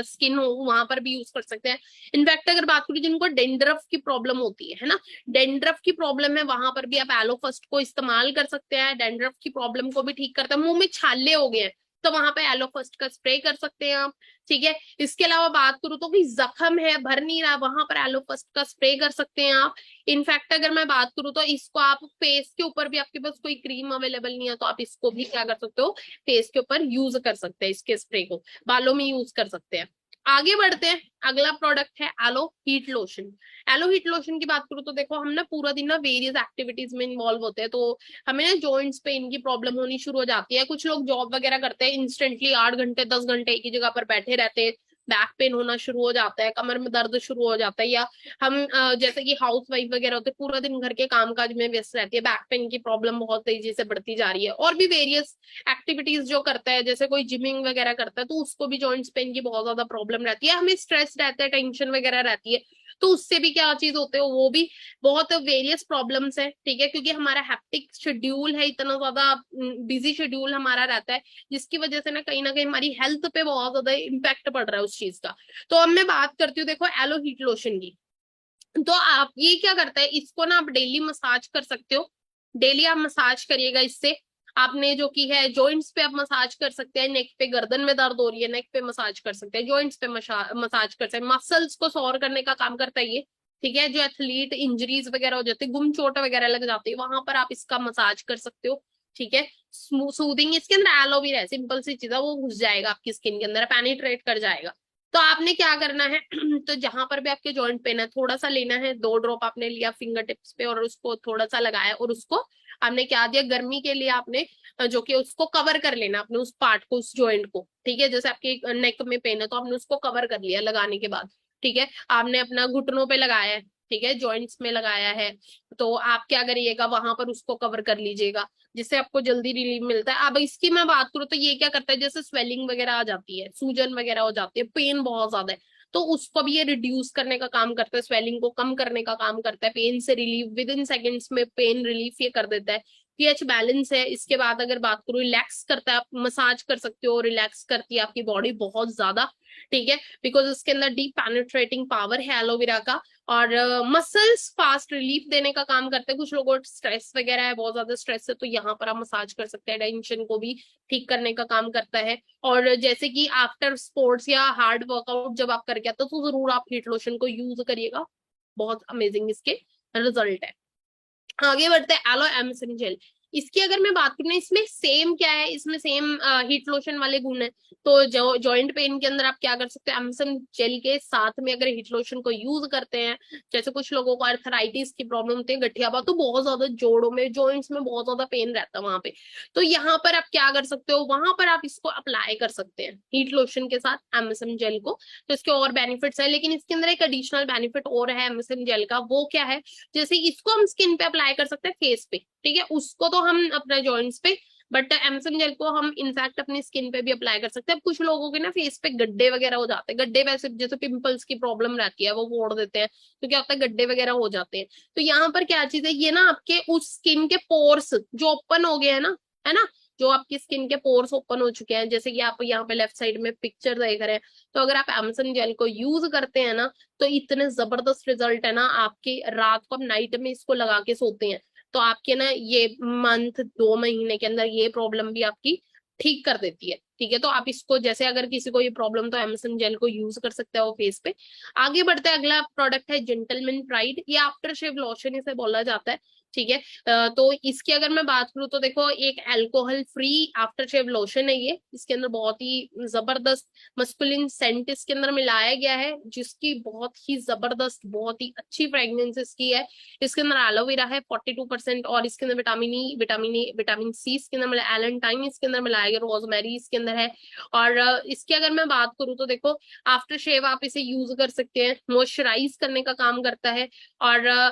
स्किन हो वहां पर भी यूज कर सकते हैं। इनफैक्ट अगर बात करूँ जिनको डेंड्रफ की प्रॉब्लम होती है ना, डेंड्रफ की प्रॉब्लम है, वहां पर भी आप एलो फर्स्ट को इस्तेमाल कर सकते हैं। डेंड्रफ की प्रॉब्लम को भी ठीक करता है। मुंह में छाले हो गए हैं तो वहां पे एलो फर्स्ट का स्प्रे कर सकते हैं आप, ठीक है। इसके अलावा बात करूँ तो कोई जख्म है, भर नहीं रहा, वहां पर एलो फर्स्ट का स्प्रे कर सकते हैं आप। इनफैक्ट अगर मैं बात करूँ तो इसको आप फेस के ऊपर भी, आपके पास कोई क्रीम अवेलेबल नहीं है तो आप इसको भी क्या कर सकते हो, फेस के ऊपर यूज कर सकते हैं, इसके स्प्रे को बालों में यूज कर सकते हैं। आगे बढ़ते हैं, अगला प्रोडक्ट है yellow heat lotion. Yellow heat lotion की बात करूँ तो देखो हम ना पूरा दिन ना वेरियस एक्टिविटीज में इन्वॉल्व होते हैं, तो हमें ना जॉइंट्स पेन की प्रॉब्लम होनी शुरू हो जाती है। कुछ लोग जॉब वगैरह करते हैं, इंस्टेंटली 8 घंटे 10 घंटे एक ही जगह पर बैठे रहते हैं, बैक पेन होना शुरू हो जाता है, कमर में दर्द शुरू हो जाता है। या हम जैसे कि हाउस वाइफ वगैरह होते हैं, पूरा दिन घर के कामकाज में व्यस्त रहती है, बैक पेन की प्रॉब्लम बहुत तेजी से बढ़ती जा रही है। और भी वेरियस एक्टिविटीज जो करता है, जैसे कोई जिमिंग वगैरह करता है, तो उसको भी जॉइंट्स पेन की बहुत ज्यादा प्रॉब्लम रहती है। हमें स्ट्रेस रहता है, टेंशन वगैरह रहती है, तो उससे भी क्या चीज होते है, वो भी बहुत वेरियस प्रॉब्लम्स है, ठीक है। क्योंकि हमारा हैप्टिक शेड्यूल है, इतना ज्यादा बिजी शेड्यूल हमारा रहता है, जिसकी वजह से ना कहीं हमारी हेल्थ पे बहुत ज्यादा इम्पैक्ट पड़ रहा है उस चीज का। तो अब मैं बात करती हूँ देखो एलो हीट लोशन की। तो आप ये क्या करता है, इसको ना आप डेली मसाज कर सकते हो। डेली आप मसाज करिएगा इससे। आपने जो की है जॉइंट्स पे आप मसाज कर सकते हैं, नेक पे, गर्दन में दर्द हो रही है नेक पे मसाज कर सकते हैं, जॉइंट्स पे मसाज कर सकते हैं। मसल्स को सौर करने का काम करता है ये, ठीक है। जो एथलीट इंजरीज वगैरह हो जाती है, गुम चोट वगैरह लग जाती है, वहां पर आप इसका मसाज कर सकते हो, ठीक है। सूदिंग, इसके अंदर एलोवेरा है, सिंपल सी चीज है, वो घुस जाएगा आपकी स्किन के अंदर, पेनिट्रेट कर जाएगा। तो आपने क्या करना है तो जहां पर भी आपके जॉइंट पेन है, थोड़ा सा लेना है, 2 ड्रॉप आपने लिया फिंगर टिप्स पे और उसको थोड़ा सा लगाया, और उसको आपने क्या दिया, गर्मी के लिए आपने जो कि उसको कवर कर लेना, आपने उस पार्ट को, उस जॉइंट को, ठीक है। जैसे आपके नेक में पेन है तो आपने उसको कवर कर लिया लगाने के बाद, ठीक है। आपने अपना घुटनों पे लगाया है, ठीक है, जॉइंट्स में लगाया है, तो आप क्या करिएगा, वहां पर उसको कवर कर लीजिएगा, जिससे आपको जल्दी रिलीफ मिलता है। अब इसकी मैं बात करूँ तो ये क्या करता है, जैसे स्वेलिंग वगैरह आ जाती है, सूजन वगैरह हो जाती है, पेन बहुत ज्यादा है, तो उसको भी ये रिड्यूस करने का काम करता है, स्वेलिंग को कम करने का काम करता है, पेन से रिलीफ, विद इन सेकेंड्स में पेन रिलीफ ये कर देता है। पीएच बैलेंस है। इसके बाद अगर बात करूँ, रिलैक्स करता है, आप मसाज कर सकते हो, रिलैक्स करती है आपकी बॉडी बहुत ज्यादा, ठीक है, बिकॉज इसके अंदर डीप पेनिट्रेटिंग पावर है एलोवेरा का। और मसल्स फास्ट रिलीफ देने का काम करते हैं। कुछ लोगों को स्ट्रेस वगैरह है, बहुत ज्यादा स्ट्रेस है, तो यहाँ पर आप मसाज कर सकते हैं, टेंशन को भी ठीक करने का काम करता है। और जैसे कि आफ्टर स्पोर्ट्स या हार्ड वर्कआउट जब आप करके आते हो तो जरूर आप हीट लोशन को यूज करिएगा, बहुत अमेजिंग इसके रिजल्ट है। आगे बढ़ते हैं, एलो एमएसएम जेल। इसकी अगर मैं बात करूँ, इसमें सेम क्या है, इसमें सेम हीट लोशन वाले गुण है। तो जो जॉइंट पेन के अंदर आप क्या कर सकते हैं, एमएसएम जेल के साथ में अगर हीट लोशन को यूज करते हैं, जैसे कुछ लोगों को अर्थराइटिस की प्रॉब्लम होती है, गठियाबा, तो बहुत ज्यादा जोड़ों में, जॉइंट्स में बहुत ज्यादा पेन रहता है वहां पे, तो यहाँ पर आप क्या कर सकते हो, वहां पर आप इसको अप्लाई कर सकते हैं हीट लोशन के साथ एमएसएम जेल को। तो इसके और बेनिफिट्स है, लेकिन इसके अंदर एक एडिशनल बेनिफिट और है एमएसएम जेल का, वो क्या है, जैसे इसको हम स्किन पे अप्लाई कर सकते हैं, फेस पे, ठीक है, उसको तो हम अपने जॉइंट्स पे, बट एमएसएम जेल को हम इनफैक्ट अपनी स्किन पे भी अप्लाई कर सकते हैं। अब कुछ लोगों के ना फेस पे गड्ढे वगैरह हो जाते हैं, गड्ढे वैसे जैसे पिंपल्स की प्रॉब्लम रहती है, वो फोड़ देते हैं, तो क्या होता है, गड्ढे वगैरह हो जाते हैं। तो यहाँ पर क्या चीज है, ये ना आपके उस स्किन के पोर्स जो ओपन हो गए हैं ना, है ना, जो आपकी स्किन के पोर्स ओपन हो चुके हैं, जैसे कि आप यहाँ पे लेफ्ट साइड में पिक्चर देख रहे हैं, तो अगर आप एमएसएम जेल को यूज करते हैं ना, तो इतने जबरदस्त रिजल्ट है ना आपकी, रात को आप नाइट में इसको लगा के सोते हैं तो आपके ना ये मंथ 2 महीने के अंदर ये प्रॉब्लम भी आपकी ठीक कर देती है, ठीक है। तो आप इसको, जैसे अगर किसी को ये प्रॉब्लम, तो एमएसएम जेल को यूज कर सकते हैं वो फेस पे। आगे बढ़ते हैं, अगला प्रोडक्ट है जेंटलमैन प्राइड, ये आफ्टर शेव लोशन इसे बोला जाता है, ठीक है। तो इसकी अगर मैं बात करूँ तो देखो, एक alcohol free after shave lotion है ये, इसके अंदर बहुत ही जबरदस्त मस्कुलिन सेंट इसके अंदर मिलाया गया है, जिसकी बहुत ही जबरदस्त, बहुत ही अच्छी फ्रेग्रेंस इसकी है। इसके अंदर एलोवेरा है 42%, और इसके अंदर विटामिन सी इसके अंदर मिला, एलेंटाइन इसके अंदर मिलाया गया, रोजमेरी इसके अंदर है। और इसकी अगर मैं बात करूँ तो देखो, आफ्टर शेव आप इसे यूज कर सकते हैं, मॉइस्चराइज करने का काम करता है। और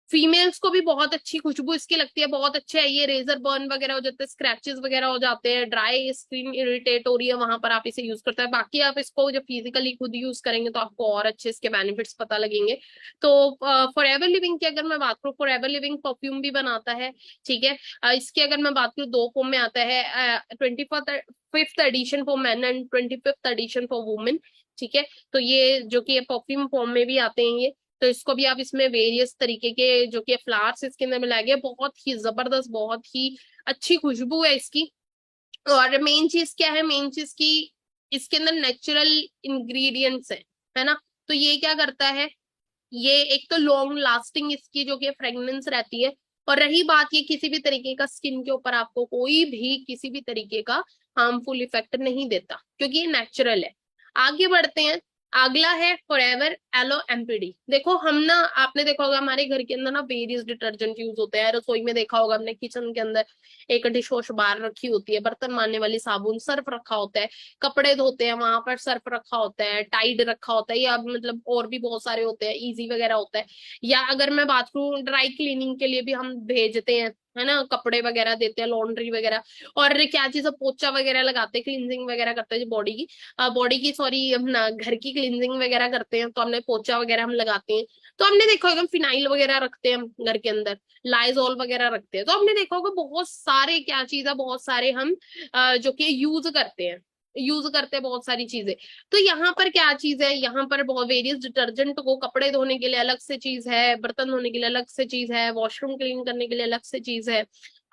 फीमेल्स को भी बहुत अच्छी खुशबू इसकी लगती है, बहुत अच्छा है ये। रेजर बर्न वगैरह हो जाते हैं, स्क्रैचेस वगैरह हो जाते हैं, ड्राई स्किन इरिटेट हो रही है, वहां पर आप इसे यूज करते हैं। बाकी आप इसको जब फिजिकली खुद यूज करेंगे तो आपको और अच्छे इसके बेनिफिट्स पता लगेंगे। तो फॉर एवर लिविंग की अगर मैं बात करूँ, फॉर एवर लिविंग परफ्यूम भी बनाता है, ठीक है। इसकी अगर मैं बात करूँ, दो फॉर्म में आता है, 25th edition for men and 25th edition for women, ठीक है। तो ये जो कि परफ्यूम फॉर्म में भी आते हैं ये। तो इसको भी आप इसमें वेरियस तरीके के जो कि फ्लावर्स इसके अंदर मिलाए गए, बहुत ही जबरदस्त, बहुत ही अच्छी खुशबू है इसकी। और मेन चीज क्या है, मेन चीज की इसके अंदर नेचुरल इंग्रेडिएंट्स है ना। तो ये क्या करता है, ये एक तो लॉन्ग लास्टिंग इसकी जो कि फ्रेग्रेंस रहती है। और रही बात, ये किसी भी तरीके का स्किन के ऊपर आपको कोई भी किसी भी तरीके का हार्मफुल इफेक्ट नहीं देता, क्योंकि ये नेचुरल है। आगे बढ़ते हैं, अगला है फॉरएवर एलो एमपीडी। देखो हम ना, आपने देखा होगा हमारे घर के अंदर ना वेरियस डिटर्जेंट यूज होते हैं। रसोई में देखा होगा हमने, किचन के अंदर एक डिश वॉश बार रखी होती है, बर्तन मारने वाली साबुन, सर्फ रखा होता है, कपड़े धोते हैं वहां पर सर्फ रखा होता है, टाइड रखा होता है, या मतलब और भी बहुत सारे होते हैं, इजी वगैरह होता है। या अगर मैं बात करूँ, ड्राई क्लीनिंग के लिए भी हम भेजते हैं, है ना, कपड़े वगैरह देते हैं, लॉन्ड्री वगैरह। और क्या चीज, पोचा वगैरह लगाते हैं, क्लींजिंग वगैरह करते हैं बॉडी की सॉरी, हम ना घर की क्लींजिंग वगैरह करते हैं, तो हमने पोचा वगैरह हम लगाते हैं। तो हमने देखा होगा फिनाइल वगैरह रखते हैं हम घर के अंदर, लाइजॉल वगैरह रखते हैं। तो हमने देखा होगा बहुत सारे क्या चीज है, बहुत सारे हम जो कि यूज करते हैं बहुत सारी चीजें। तो यहाँ पर क्या चीज है, यहाँ पर बहुत वेरियस डिटर्जेंट को, कपड़े धोने के लिए अलग से चीज है, बर्तन धोने के लिए अलग से चीज है, वॉशरूम क्लीन करने के लिए अलग से चीज है,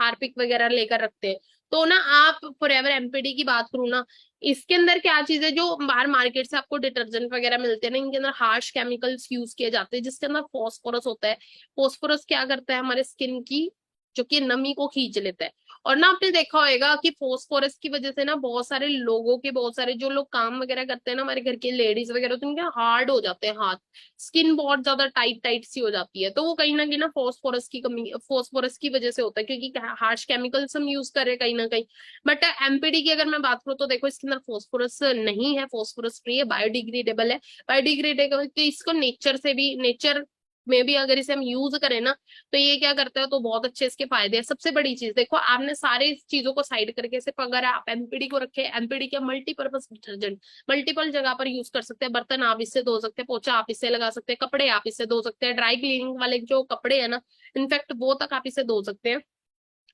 हार्पिक वगैरह लेकर रखते हैं। तो ना आप फॉरएवर एमपीडी की बात करूँ ना, इसके अंदर क्या चीज है, जो बाहर मार्केट से आपको डिटर्जेंट वगैरह मिलते हैं ना, इनके अंदर हार्श केमिकल्स यूज किए जाते हैं, जिसके अंदर फॉस्फोरस होता है। फॉस्फोरस क्या करता है, हमारे स्किन की जो कि नमी को खींच लेता है। और ना आपने देखा होगा कि फोस्फोरस की वजह से ना बहुत सारे लोगों के, बहुत सारे जो लोग काम वगैरह करते हैं ना, हमारे घर के लेडीज वगैरह, तो उनके हार्ड हो जाते हैं हाथ, स्किन बहुत ज्यादा टाइट टाइट सी हो जाती है। तो वो कहीं ना कहीं ना फॉस्फोरस की कमी, फॉस्फोरस की वजह से होता है, क्योंकि हार्श केमिकल्स हम यूज कर रहे हैं कहीं ना कहीं। बट एमपीडी की अगर मैं बात करूँ तो देखो इसके अंदर फॉस्फोरस नहीं है, फॉस्फोरस फ्री है, बायोडिग्रेडेबल है। बायोडिग्रेडेबल तो इसको नेचर से भी, नेचर में भी अगर इसे हम यूज करें ना, तो ये क्या करता है, तो बहुत अच्छे इसके फायदे हैं। सबसे बड़ी चीज देखो, आपने सारे चीजों को साइड करके, सिर्फ अगर आप एमपीडी को रखे, एमपीडी के मल्टीपर्पज डिटर्जेंट मल्टीपल जगह पर यूज कर सकते हैं। बर्तन आप इससे धो सकते हैं, पोछा आप इससे लगा सकते हैं, कपड़े आप इससे धो सकते हैं, ड्राई क्लीनिंग वाले जो कपड़े हैं ना, इनफैक्ट वो तक आप इसे धो सकते हैं।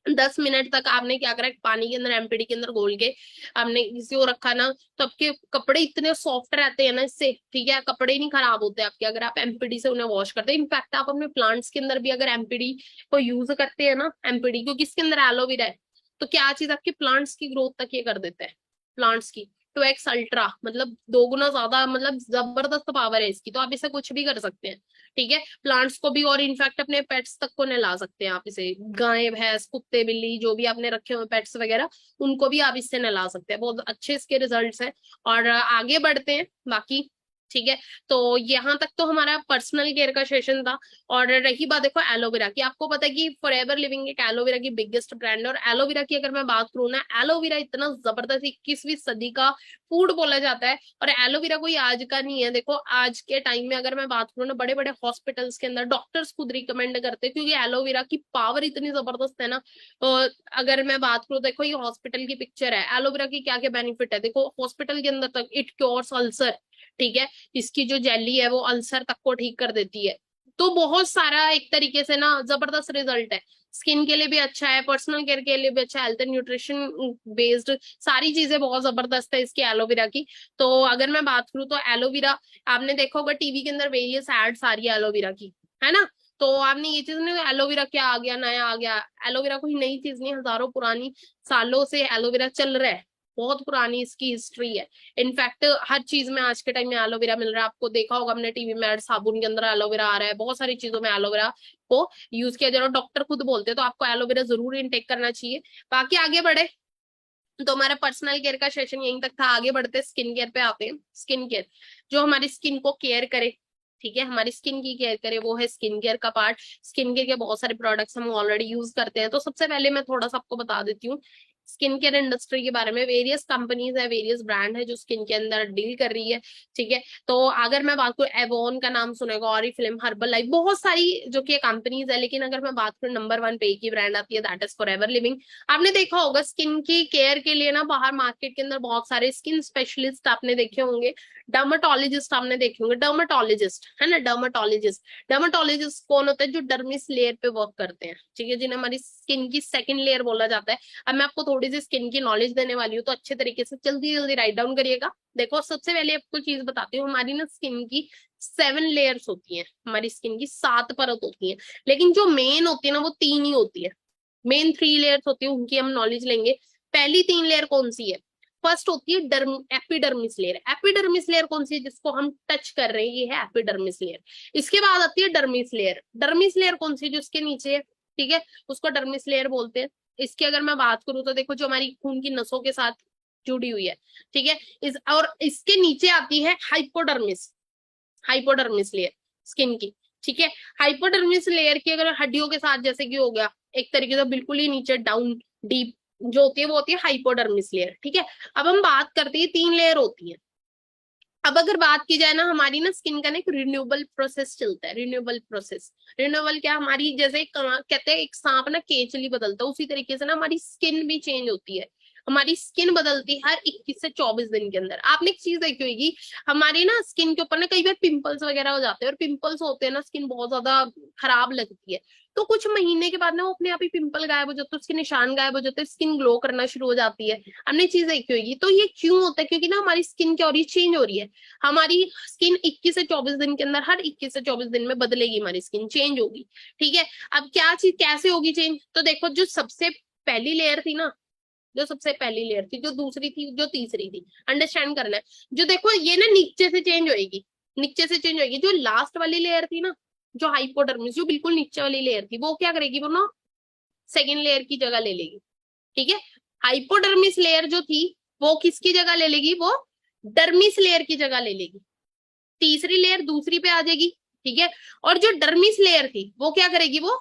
10 मिनट तक आपने क्या करा, पानी के अंदर एमपीडी के अंदर घोल के आपने इसी को रखा ना, तो आपके कपड़े इतने सॉफ्ट रहते हैं ना इससे, ठीक है, कपड़े नहीं खराब होते आपके, अगर आप एमपीडी से उन्हें वॉश करते हैं। इनफैक्ट आप अपने प्लांट्स के अंदर भी अगर एमपीडी को यूज करते हैं ना, एमपीडी क्योंकि इसके अंदर एलोवेरा है, तो क्या चीज आपकी प्लांट्स की ग्रोथ तक ये कर देता है, प्लांट्स की। 2x अल्ट्रा, मतलब 2 गुना ज्यादा, मतलब जबरदस्त पावर है इसकी। तो आप इसे कुछ भी कर सकते हैं, ठीक है, प्लांट्स को भी, और इनफैक्ट अपने पेट्स तक को नहला सकते हैं आप इसे। गाय भैंस कुत्ते बिल्ली जो भी आपने रखे हुए पेट्स वगैरह, उनको भी आप इससे नहला सकते हैं। बहुत अच्छे इसके रिजल्ट्स हैं। और आगे बढ़ते हैं बाकी, ठीक है। तो यहाँ तक तो हमारा पर्सनल केयर का सेशन था। और रही बात देखो एलोवेरा की, आपको पता है कि फॉरएवर लिविंग एक एलोवेरा की बिगेस्ट ब्रांड है। और एलोवेरा की अगर मैं बात करूँ ना, एलोवेरा इतना जबरदस्त 21वीं सदी का फूड बोला जाता है। और एलोवेरा कोई आज का नहीं है। देखो आज के टाइम में अगर मैं बात करूँ ना, बड़े बड़े हॉस्पिटल्स के अंदर डॉक्टर्स खुद रिकमेंड करते हैं, क्योंकि एलोवेरा की पावर इतनी जबरदस्त है ना। और अगर मैं बात करूँ, देखो ये हॉस्पिटल की पिक्चर है, एलोवेरा की क्या क्या बेनिफिट है, देखो हॉस्पिटल के अंदर तक इट क्योर्स अल्सर, ठीक है, इसकी जो जेली है वो अल्सर तक को ठीक कर देती है। तो बहुत सारा एक तरीके से ना जबरदस्त रिजल्ट है। स्किन के लिए भी अच्छा है, पर्सनल केयर के लिए भी अच्छा है, हेल्थ एंड न्यूट्रिशन बेस्ड सारी चीजें बहुत जबरदस्त है इसकी एलोवेरा की। तो अगर मैं बात करूँ तो एलोवेरा, आपने देखा होगा टीवी के अंदर वेरियस एड्स आ रही है एलोवेरा की, है ना। तो आपने ये चीज नहीं, एलोवेरा क्या आ गया, नया आ गया, एलोवेरा कोई नई चीज नहीं, हजारों पुरानी सालों से एलोवेरा चल रहा है, बहुत पुरानी इसकी हिस्ट्री है। इनफैक्ट हर चीज में आज के टाइम में एलोवेरा मिल रहा है। आपको देखा होगा हमने टीवी में ऐड, साबुन के अंदर एलोवेरा आ रहा है, बहुत सारी चीजों में एलोवेरा को यूज किया जा रहा है, डॉक्टर खुद बोलते हैं। तो आपको एलोवेरा जरूर इनटेक करना चाहिए। बाकी आगे बढ़े, तो हमारा पर्सनल केयर का सेशन यहीं तक था। आगे बढ़ते स्किन केयर पे आते हैं। स्किन केयर जो हमारी स्किन को केयर करे, ठीक है, हमारी स्किन की केयर करे, वो है स्किन केयर का पार्ट। स्किन केयर के बहुत सारे प्रोडक्ट्स हम ऑलरेडी यूज करते हैं। तो सबसे पहले मैं थोड़ा सा आपको बता देती हूँ, स्किन केयर इंडस्ट्री के बारे में। वेरियस कंपनीज है, वेरियस ब्रांड है जो स्किन के अंदर डील कर रही है, ठीक है। तो अगर मैं बात करूँ, एवोन का नाम सुनेगा, ऑरिफ्लेम, हर्बल लाइफ, बहुत सारी जो कि कंपनीज है। लेकिन अगर मैं बात करूँ नंबर 1 पे एक ही ब्रांड आती है, दैट इज फॉरएवर लिविंग। आपने देखा होगा स्किन की केयर के लिए ना बाहर मार्केट के अंदर बहुत सारे स्किन स्पेशलिस्ट आपने देखे होंगे, डर्माटोलॉजिस्ट आपने देखे होंगे, डर्माटोलॉजिस्ट है ना, डर्माटोलॉजिस्ट। डर्माटोलॉजिस्ट कौन होता है? जो डर्मिस लेयर पे वर्क करते हैं, ठीक है, जिन्हें हमारी स्किन की सेकंड लेयर बोला जाता है। अब मैं आपको थोड़ी सी स्किन की नॉलेज देने वाली हूँ, तो अच्छे तरीके से जल्दी जल्दी राइट डाउन करिएगा। देखो, सबसे पहले आपको चीज बताती हूँ, हमारी ना स्किन की 7 लेयर्स होती हैं, हमारी स्किन की 7 परत होती है। लेकिन जो मेन होती है ना वो 3 ही होती है। मेन 3 लेयर्स होती है, उनकी हम नॉलेज लेंगे। पहली 3 लेयर कौन सी है? फर्स्ट होती है एपिडर्मिस लेयर। एपिडर्मिस लेयर कौन सी है? जिसको हम टच कर रहे हैं, ये है एपिडर्मिस लेयर। इसके बाद आती है डर्मिस लेयर। डर्मिस लेयर कौन सी है? जो इसके नीचे है, ठीक है, उसको डर्मिस लेयर बोलते हैं। इसकी अगर मैं बात करूं तो देखो, जो हमारी खून की नसों के साथ जुड़ी हुई है, ठीक है, और इसके नीचे आती है हाइपोडर्मिस। हाइपोडर्मिस लेयर स्किन की, ठीक है। हाइपोडर्मिस लेयर की अगर हड्डियों के साथ जैसे कि हो गया, एक तरीके से बिल्कुल ही नीचे डाउन डीप जो होती है वो होती है हाइपोडर्मिस लेयर, ठीक है। अब हम बात करते हैं 3 लेयर होती है। अब अगर बात की जाए ना, हमारी ना स्किन का ना एक रिन्यूएबल प्रोसेस चलता है। रिन्यूएबल प्रोसेस, रिन्यूएबल क्या, हमारी जैसे कहते हैं एक सांप ना केचली बदलता है, उसी तरीके से ना हमारी स्किन भी चेंज होती है। हमारी स्किन बदलती है हर 21 से 24 दिन के अंदर। आपने एक चीज देखी होगी, हमारी ना स्किन के ऊपर ना कई बार पिंपल्स वगैरह हो जाते हैं, और पिंपल्स होते हैं ना, स्किन बहुत ज्यादा खराब लगती है। तो कुछ महीने के बाद ना वो अपने आप ही पिंपल गायब हो जाते हैं, उसके निशान गायब हो जाते हैं, स्किन ग्लो करना शुरू हो जाती है। हमने चीज देखी होगी। तो ये क्यों होता है? क्योंकि ना हमारी स्किन क्या हो रही है? चेंज हो रही है। हमारी स्किन 21 से 24 दिन के अंदर, हर 21 से 24 दिन में बदलेगी, हमारी स्किन चेंज होगी, ठीक है। अब क्या चीज कैसे होगी चेंज? तो देखो, जो सबसे पहली लेयर थी ना, जो सबसे पहली लेयर थी, जो दूसरी थी, जो तीसरी थी, अंडरस्टैंड करना है। जो देखो ये ना नीचे से चेंज होएगी, नीचे से चेंज होएगी। जो लास्ट वाली लेयर थी ना, जो हाइपोडर्मिस, जो बिल्कुल नीचे वाली लेयर थी, वो क्या करेगी? वो ना सेकेंड लेयर की जगह ले लेगी, ठीक है। हाइपोडर्मिस लेयर जो थी वो किसकी जगह ले लेगी? वो डर्मिस लेयर की जगह ले लेगी। तीसरी लेयर दूसरी पे आ जाएगी, ठीक है। और जो डर्मिस लेयर थी वो क्या करेगी? वो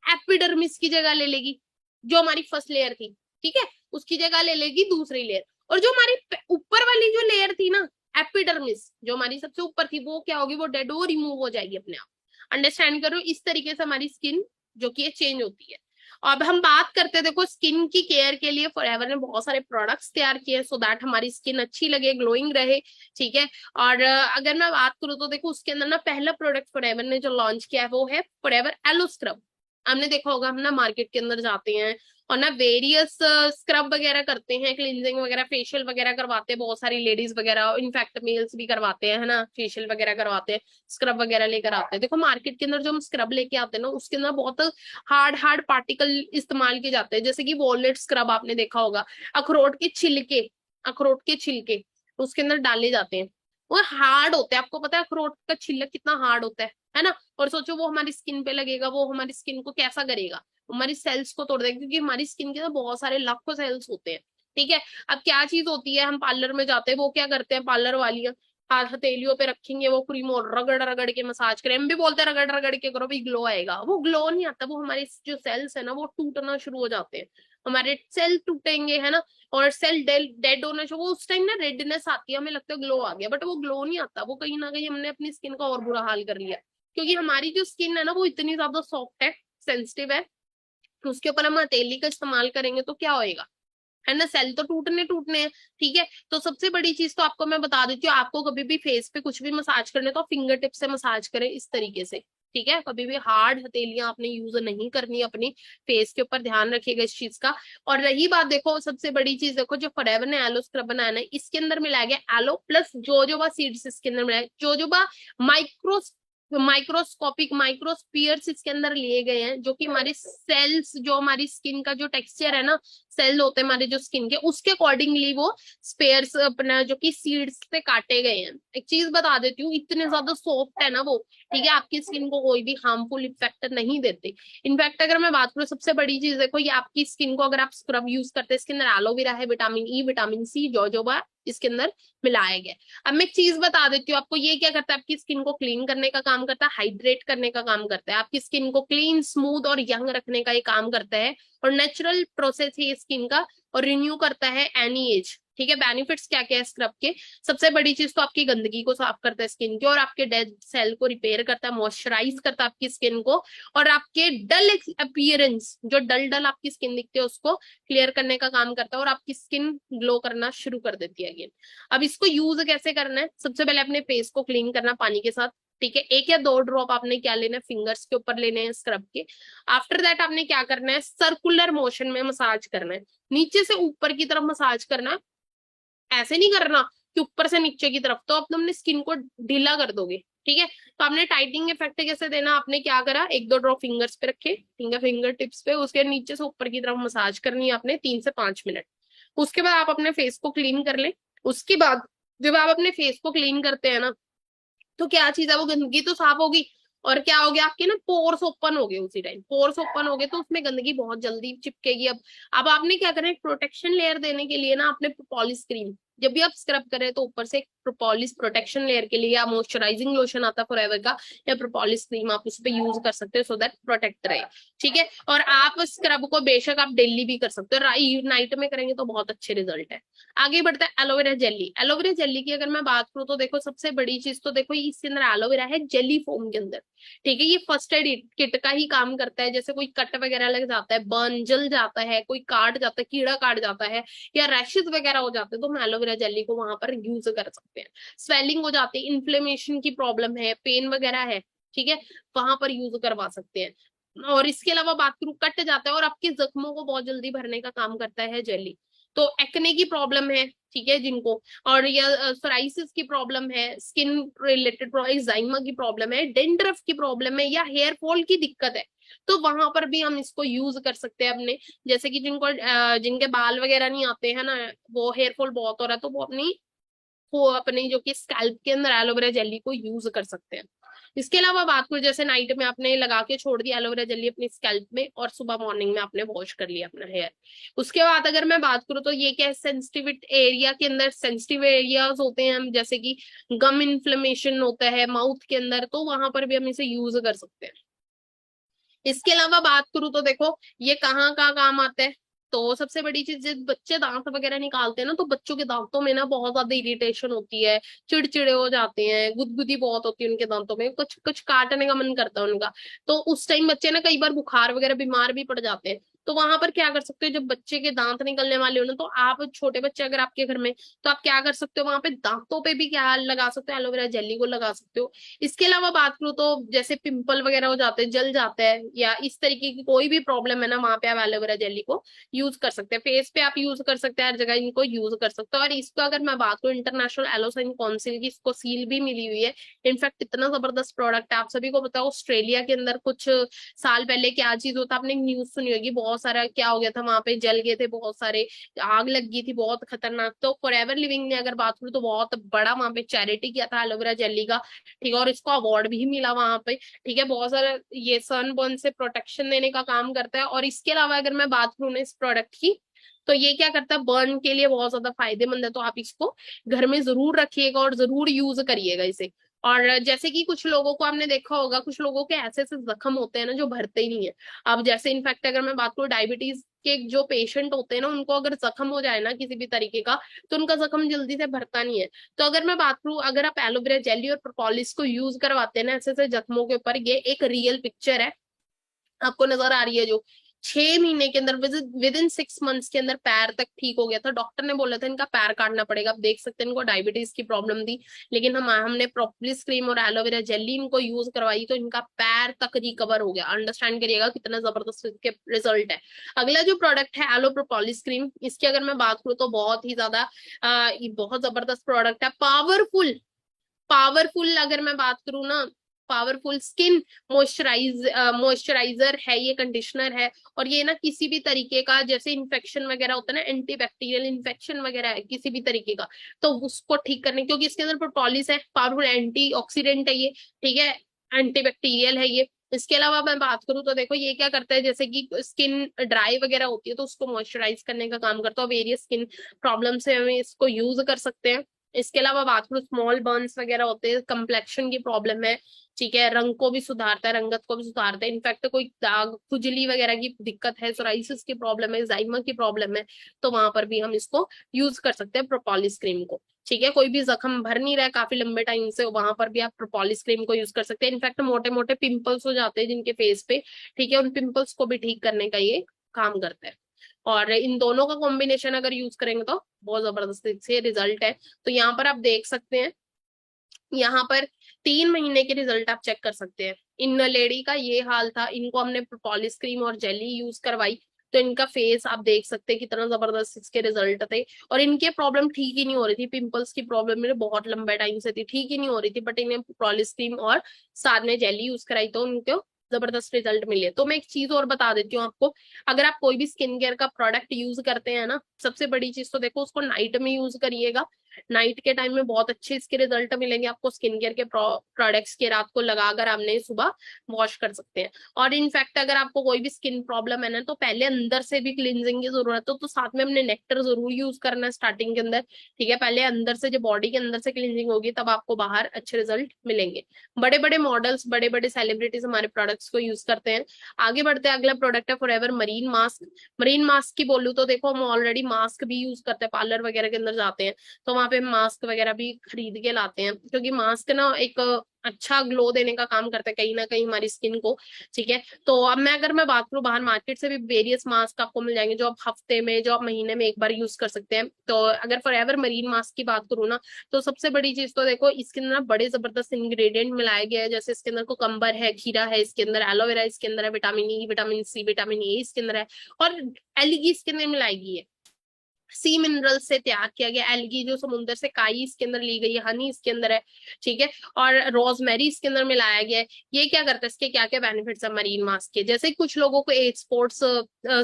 एपिडर्मिस की जगह ले लेगी, जो हमारी फर्स्ट लेयर थी, ठीक है, उसकी जगह ले लेगी दूसरी लेयर। और जो हमारी ऊपर वाली जो लेयर थी ना, एपिडर्मिस, जो हमारी सबसे ऊपर थी, वो क्या होगी? वो डेड, वो रिमूव हो जाएगी अपने आप। अंडरस्टैंड करो, इस तरीके से हमारी स्किन जो कि चेंज होती है। अब हम बात करते हैं, देखो स्किन की केयर के लिए फॉरएवर ने बहुत सारे प्रोडक्ट्स तैयार किए सो दैट हमारी स्किन अच्छी लगे, ग्लोइंग रहे, ठीक है। और अगर मैं बात करूँ तो देखो, उसके अंदर ना पहला प्रोडक्ट फॉरएवर ने जो लॉन्च किया है वो है फॉरएवर एलो स्क्रब। हमने देखा होगा, हम ना मार्केट के अंदर जाते हैं और ना वेरियस स्क्रब वगैरह करते हैं, क्लींजिंग वगैरह, फेशियल वगैरह करवाते हैं, बहुत सारी लेडीज वगैरह, इनफैक्ट मेल्स भी करवाते हैं, है ना, फेशियल वगैरह करवाते हैं, स्क्रब वगैरह लेकर आते हैं। देखो मार्केट के अंदर जो हम स्क्रब लेके आते हैं ना, उसके अंदर बहुत हार्ड हार्ड पार्टिकल इस्तेमाल किए जाते हैं, जैसे कि वॉलनट स्क्रब आपने देखा होगा, अखरोट के छिलके, अखरोट के छिलके उसके अंदर डाले जाते हैं। वो हार्ड होते हैं, आपको पता है अखरोट का छिलक कितना हार्ड होता है ना। और सोचो वो हमारी स्किन पे लगेगा, वो हमारी स्किन को कैसा करेगा? हमारी सेल्स को तोड़ देगा, क्योंकि हमारी स्किन के अंदर बहुत सारे लाखों सेल्स होते हैं, ठीक है। अब क्या चीज होती है, हम पार्लर में जाते हैं, वो क्या करते हैं पार्लर वालियां? हाथ हथेलियों पे रखेंगे वो क्रीम और रगड़ रगड़ के मसाज करें, हम भी बोलते हैं रगड़ रगड़ के करो भी ग्लो आएगा। वो ग्लो नहीं आता, वो हमारे जो सेल्स है ना वो टूटना शुरू हो जाते हैं, हमारे सेल टूटेंगे, है ना। और सेल डेड होना शुरू, वो उस टाइम ना रेडनेस आती है, हमें लगता है ग्लो आ गया, बट वो ग्लो नहीं आता, वो कहीं ना कहीं हमने अपनी स्किन का और बुरा हाल कर लिया। क्योंकि हमारी जो स्किन है ना वो इतनी ज्यादा सॉफ्ट है, सेंसिटिव है, उसके ऊपर हम हथेली का इस्तेमाल करेंगे तो क्या होएगा, है ना, सेल तो टूटने टूटने हैं, ठीक है। तो सबसे बड़ी चीज तो आपको मैं बता देती हूँ, आपको कभी भी फेस पे कुछ भी मसाज करने तो फिंगर टिप से मसाज करें, इस तरीके से, ठीक है। कभी भी हार्ड हथेलियां आपने यूज नहीं करनी अपनी फेस के ऊपर, ध्यान रखिएगा इस चीज का। और रही बात, देखो सबसे बड़ी चीज, देखो जो फॉरएवर ने एलो स्क्रब बनाया ना, इसके अंदर मिलाया गया एलो प्लस जोजोबा सीड्स, इसके अंदर मिलाया जोजोबा माइक्रो माइक्रोस्कोपिक माइक्रोस्पियर्स इसके अंदर लिए गए हैं, जो कि हमारे सेल्स, जो हमारी स्किन का जो टेक्सचर है ना, सेल होते हैं हमारे जो स्किन के, उसके अकॉर्डिंगली वो स्पेयर्स अपना जो कि सीड्स से काटे गए हैं। एक चीज बता देती हूँ, इतने ज्यादा सॉफ्ट है ना वो, ठीक है, आपकी स्किन को कोई भी हार्मफुल इफेक्ट नहीं देते। इनफैक्ट अगर मैं बात करूँ, सबसे बड़ी चीज देखो, ये आपकी स्किन को अगर आप स्क्रब यूज करते हैं, इसके अंदर एलोवेरा है, vitamin E, vitamin C, jojoba इसके अंदर मिलाया गया। अब मैं एक चीज बता देती हूँ आपको, ये क्या करता है, आपकी स्किन को क्लीन करने का काम करता है, हाइड्रेट करने का काम करता है, आपकी स्किन को क्लीन, स्मूथ और यंग रखने का ये काम करता है। और नेचुरल प्रोसेस ही स्किन का और रिन्यू करता है एनी एज। ठीक है, बेनिफिट्स क्या क्या है स्क्रब के? सबसे बड़ी चीज तो आपकी गंदगी को साफ करता है स्किन की, और आपके डेड सेल को रिपेयर करता है, मॉइस्चराइज करता है आपकी स्किन को, और आपके डल अपीयरेंस, जो डल डल आपकी स्किन दिखती है उसको क्लियर करने का काम करता है, और आपकी स्किन ग्लो करना शुरू कर देती है अगेन। अब इसको यूज कैसे करना है? सबसे पहले अपने फेस को क्लीन करना पानी के साथ। ठीक है, 1 या 2 ड्रॉप आपने क्या लेना है, फिंगर्स के ऊपर लेने हैं स्क्रब के। आफ्टर दैट आपने क्या करना है, सर्कुलर मोशन में मसाज करना है, नीचे से ऊपर की तरफ मसाज करना है। ऐसे नहीं करना कि ऊपर से नीचे की तरफ, तो आप अपने स्किन को ढीला कर दोगे। ठीक है, तो आपने टाइटिंग इफेक्ट कैसे देना, आपने क्या करा, 1-2 ड्रॉप फिंगर्स पे रखे, ठीक है, फिंगर टिप्स पे, उसके नीचे से ऊपर की तरफ मसाज करनी है आपने 3 से 5 मिनट। उसके बाद आप अपने फेस को क्लीन कर ले। उसके बाद जब आप अपने फेस को क्लीन करते हैं ना, तो क्या चीज है, वो गंदगी तो साफ होगी, और क्या हो गया, आपके ना पोर्स ओपन हो गए, उसी टाइम पोर्स ओपन हो गए तो उसमें गंदगी बहुत जल्दी चिपकेगी। अब आपने क्या करना है, प्रोटेक्शन लेयर देने के लिए ना आपने प्रोपोलिस क्रीम, जब भी आप स्क्रब करें तो ऊपर से प्रोपोलिस प्रोटेक्शन लेयर के लिए, या मॉइस्चराइजिंग लोशन आता है फॉरएवर का, या प्रोपोलिस क्रीम आप उस पर यूज कर सकते हो, सो दैट प्रोटेक्ट रहे। ठीक है, और आप स्क्रब को बेशक आप डेली भी कर सकते हो, नाइट में करेंगे तो बहुत अच्छे रिजल्ट है। आगे बढ़ता है एलोवेरा जेली। एलोवेरा जेली की अगर मैं बात करूँ तो देखो, सबसे बड़ी चीज तो देखो, इसके अंदर एलोवेरा है जेली फॉर्म के अंदर। ठीक है, ये फर्स्ट एड किट का ही काम करता है, जैसे कोई कट वगैरह लग जाता है, बर्न जल जाता है, कोई काट जाता है, कीड़ा काट जाता है, या रैशेज वगैरह हो जाते हैं, तो हम एलोवेरा जेली को वहां पर यूज कर सकते हैं। स्वेलिंग हो जाती है, इन्फ्लेमेशन की प्रॉब्लम है, पेन वगैरह है, ठीक है, वहां पर यूज करवा सकते हैं। और इसके अलावा बात करूं, कट जाता है और आपके जख्मों को बहुत जल्दी भरने का काम करता है जेली। तो एक्ने की प्रॉब्लम है, ठीक है, जिनको, और या सोराइसिस की प्रॉब्लम है, स्किन रिलेटेड एक्साइमा की प्रॉब्लम है, डेंड्रफ की प्रॉब्लम है, या हेयर फॉल की दिक्कत है, तो वहां पर भी हम इसको यूज कर सकते हैं अपने। जैसे कि जिनके बाल वगैरह नहीं आते हैं ना, वो हेयर फॉल बहुत हो रहा है, तो वो अपनी जो कि स्कैल्प के अंदर एलोवेरा जेली को यूज कर सकते हैं। इसके अलावा बात करूं, जैसे नाइट में आपने लगा के छोड़ दिया एलोवेरा जेली अपनी स्कैल्प में, और सुबह मॉर्निंग में आपने वॉश कर लिया अपना हेयर। उसके बाद अगर मैं बात करूं तो ये क्या है, सेंसिटिव एरिया के अंदर, सेंसिटिव एरियाज होते हैं हम, जैसे कि गम इन्फ्लेमेशन होता है माउथ के अंदर, तो वहां पर भी हम इसे यूज कर सकते हैं। इसके अलावा बात करूं तो देखो, ये कहाँ का काम आता है, तो सबसे बड़ी चीज, जब बच्चे दांत वगैरह निकालते हैं ना, तो बच्चों के दांतों में ना बहुत ज्यादा इरिटेशन होती है, चिड़चिड़े हो जाते हैं, गुदगुदी बहुत होती है उनके दांतों में, कुछ कुछ काटने का मन करता है उनका। तो उस टाइम बच्चे ना कई बार बुखार वगैरह बीमार भी पड़ जाते हैं। तो वहां पर क्या कर सकते हो, जब बच्चे के दांत निकलने वाले हो ना, तो आप छोटे बच्चे अगर आपके घर में, तो आप क्या कर सकते हो, वहां पे दांतों पे भी क्या लगा सकते हो, एलोवेरा जेली को लगा सकते हो। इसके अलावा बात करूँ तो जैसे पिंपल वगैरह हो जाते हैं, जल जाता है, या इस तरीके की कोई भी प्रॉब्लम है ना, वहां पे आप एलोवेरा जेली को यूज कर सकते हैं। फेस पे आप यूज कर सकते हैं, हर जगह इनको यूज कर सकते हो। और इसको अगर मैं बात करूँ, इंटरनेशनल एलोसाइन काउंसिल की इसको सील भी मिली हुई है। इनफैक्ट इतना जबरदस्त प्रोडक्ट है, आप सभी को पता है, ऑस्ट्रेलिया के अंदर कुछ साल पहले क्या चीज होता, आपने न्यूज सुनी होगी, बहुत सारा क्या हो गया था, वहां पे जल गए थे बहुत सारे, आग लग गई थी बहुत खतरनाक। तो फॉरएवर लिविंग ने अगर बात करूँ तो बहुत बड़ा वहां पे चैरिटी किया था एलोवेरा जेली का, ठीक है, और इसको अवार्ड भी मिला वहां पे। ठीक है, बहुत सारा ये सनबर्न से प्रोटेक्शन देने का काम करता है। और इसके अलावा अगर मैं बात करूँ ना इस प्रोडक्ट की, तो ये क्या करता है, बर्न के लिए बहुत ज्यादा फायदेमंद है, तो आप इसको घर में जरूर रखिएगा और जरूर यूज करिएगा इसे। और जैसे कि कुछ लोगों को आपने देखा होगा, कुछ लोगों के ऐसे ऐसे जख्म होते हैं ना जो भरते ही नहीं है। अब जैसे इनफैक्ट अगर मैं बात करूँ, डायबिटीज के जो पेशेंट होते हैं ना, उनको अगर जख्म हो जाए ना किसी भी तरीके का, तो उनका जख्म जल्दी से भरता नहीं है। तो अगर मैं बात करूँ, अगर आप एलोवेरा जेली और प्रोपोलिस को यूज करवाते हैं ना ऐसे ऐसे जख्मों के ऊपर, ये एक रियल पिक्चर है, आपको नजर आ रही है जो 6 महीने के अंदर, विद इन 6 मंथ्स के अंदर पैर तक ठीक हो गया था। डॉक्टर ने बोला था इनका पैर काटना पड़ेगा। आप देख सकते हैं, इनको डायबिटीज की प्रॉब्लम थी, लेकिन हमने प्रोपोलिस क्रीम और एलोवेरा जेली इनको यूज करवाई, तो इनका पैर तक रिकवर हो गया। अंडरस्टैंड करिएगा कितना जबरदस्त इसके रिजल्ट है। अगला जो प्रोडक्ट है एलो प्रोपोलिस क्रीम, इसकी अगर मैं बात करूँ तो बहुत ही ज्यादा ये बहुत जबरदस्त प्रोडक्ट है, पावरफुल। पावरफुल अगर मैं बात करूँ ना, पावरफुल स्किन मॉइस्चराइजर है ये, कंडीशनर है। और ये ना किसी भी तरीके का जैसे इन्फेक्शन वगैरह होता है ना, एंटीबैक्टीरियल इन्फेक्शन वगैरह है किसी भी तरीके का, तो उसको ठीक करने, क्योंकि इसके अंदर प्रोपोलिस है, पावरफुल एंटी ऑक्सीडेंट है ये, ठीक है, एंटीबैक्टीरियल है ये। इसके अलावा मैं बात करूँ तो देखो, ये क्या करता है, जैसे कि स्किन ड्राई वगैरह होती है तो उसको मॉइस्चराइज करने का काम करता है, वेरियस स्किन प्रॉब्लम से हमें इसको यूज कर सकते हैं। इसके अलावा बात करूं, स्मॉल बर्न्स वगैरह होते हैं, कम्प्लेक्शन की प्रॉब्लम है, ठीक है, रंग को भी सुधारता है, रंगत को भी सुधारता है, इनफैक्ट कोई दाग खुजली वगैरह की दिक्कत है, सोराइसिस की प्रॉब्लम है, जाइमा की प्रॉब्लम है, तो वहां पर भी हम इसको यूज कर सकते हैं प्रोपोलिस क्रीम को। ठीक है, कोई भी जख्म भर नहीं रहा है काफी लंबे टाइम से, वहां पर भी आप प्रोपोलिस क्रीम को यूज कर सकते हैं। इनफैक्ट मोटे मोटे पिंपल्स हो जाते हैं जिनके फेस पे, ठीक है, उन पिंपल्स को भी ठीक करने का ये काम करता है। और इन दोनों का कॉम्बिनेशन अगर यूज करेंगे तो बहुत जबरदस्त से रिजल्ट है। तो यहाँ पर आप देख सकते हैं, यहाँ पर 3 महीने के रिजल्ट आप चेक कर सकते हैं। इन लेडी का ये हाल था, इनको हमने प्रोपोलिस क्रीम और जेली यूज करवाई, तो इनका फेस आप देख सकते हैं कितना जबरदस्त इसके रिजल्ट थे। और इनके प्रॉब्लम ठीक ही नहीं हो रही थी, पिंपल्स की प्रॉब्लम मेरे बहुत लंबे टाइम से थी, ठीक ही नहीं हो रही थी, बट इन्हें प्रोपोलिस क्रीम और साथ में जेली यूज कराई तो उनको जबरदस्त रिजल्ट मिले। तो मैं एक चीज और बता देती हूँ आपको, अगर आप कोई भी स्किन केयर का प्रोडक्ट यूज करते हैं ना, सबसे बड़ी चीज तो देखो उसको नाइट में यूज करिएगा। नाइट के टाइम में बहुत अच्छे इसके रिजल्ट मिलेंगे आपको स्किन केयर के प्रोडक्ट्स के, रात को लगाकर आपने सुबह वॉश कर सकते हैं। और इनफैक्ट अगर आपको कोई भी स्किन प्रॉब्लम है ना, तो पहले अंदर से भी क्लींजिंग की जरूरत है, तो साथ में हमने नेक्टर जरूर यूज करना है स्टार्टिंग के अंदर, ठीक है। पहले अंदर से, जो बॉडी के अंदर से क्लींजिंग होगी, तब आपको बाहर अच्छे रिजल्ट मिलेंगे। बड़े बड़े मॉडल्स, बड़े बड़े सेलिब्रिटीज हमारे प्रोडक्ट्स को यूज करते हैं। आगे बढ़ते हैं, अगला प्रोडक्ट है forever marine mask. Marine mask की बोलूँ तो देखो, हम ऑलरेडी मास्क भी यूज करते हैं, पार्लर वगैरह के अंदर जाते हैं तो वहां पे मास्क वगैरह भी खरीद के लाते हैं, क्योंकि मास्क ना एक अच्छा ग्लो देने का काम करता है कहीं ना कहीं हमारी स्किन को, ठीक है। तो अब अगर मैं बात करूँ, बाहर मार्केट से भी वेरियस मास्क आपको मिल जाएंगे, जो आप हफ्ते में, जो आप महीने में एक बार यूज कर सकते हैं। तो अगर फॉरएवर मरीन मास्क की बात करूँ ना, तो सबसे बड़ी चीज तो देखो, इसके अंदर ना बड़े जबरदस्त इंग्रेडिएंट मिलाए गए हैं। जैसे इसके अंदर कोकम्बर है, खीरा है, इसके अंदर एलोवेरा इसके अंदर है, vitamin E, vitamin C, vitamin A इसके अंदर है, और एलगी इसके अंदर मिलाई गई है। सी मिनरल से तैयार किया गया एल्गी, जो समुद्र से काई इसके अंदर ली गई है, हनी इसके अंदर है, ठीक है, और रोजमेरी इसके अंदर मिलाया गया है। ये क्या करता है, इसके क्या क्या बेनिफिट्स है मरीन मास्क के, जैसे कुछ लोगों को एज स्पॉट्स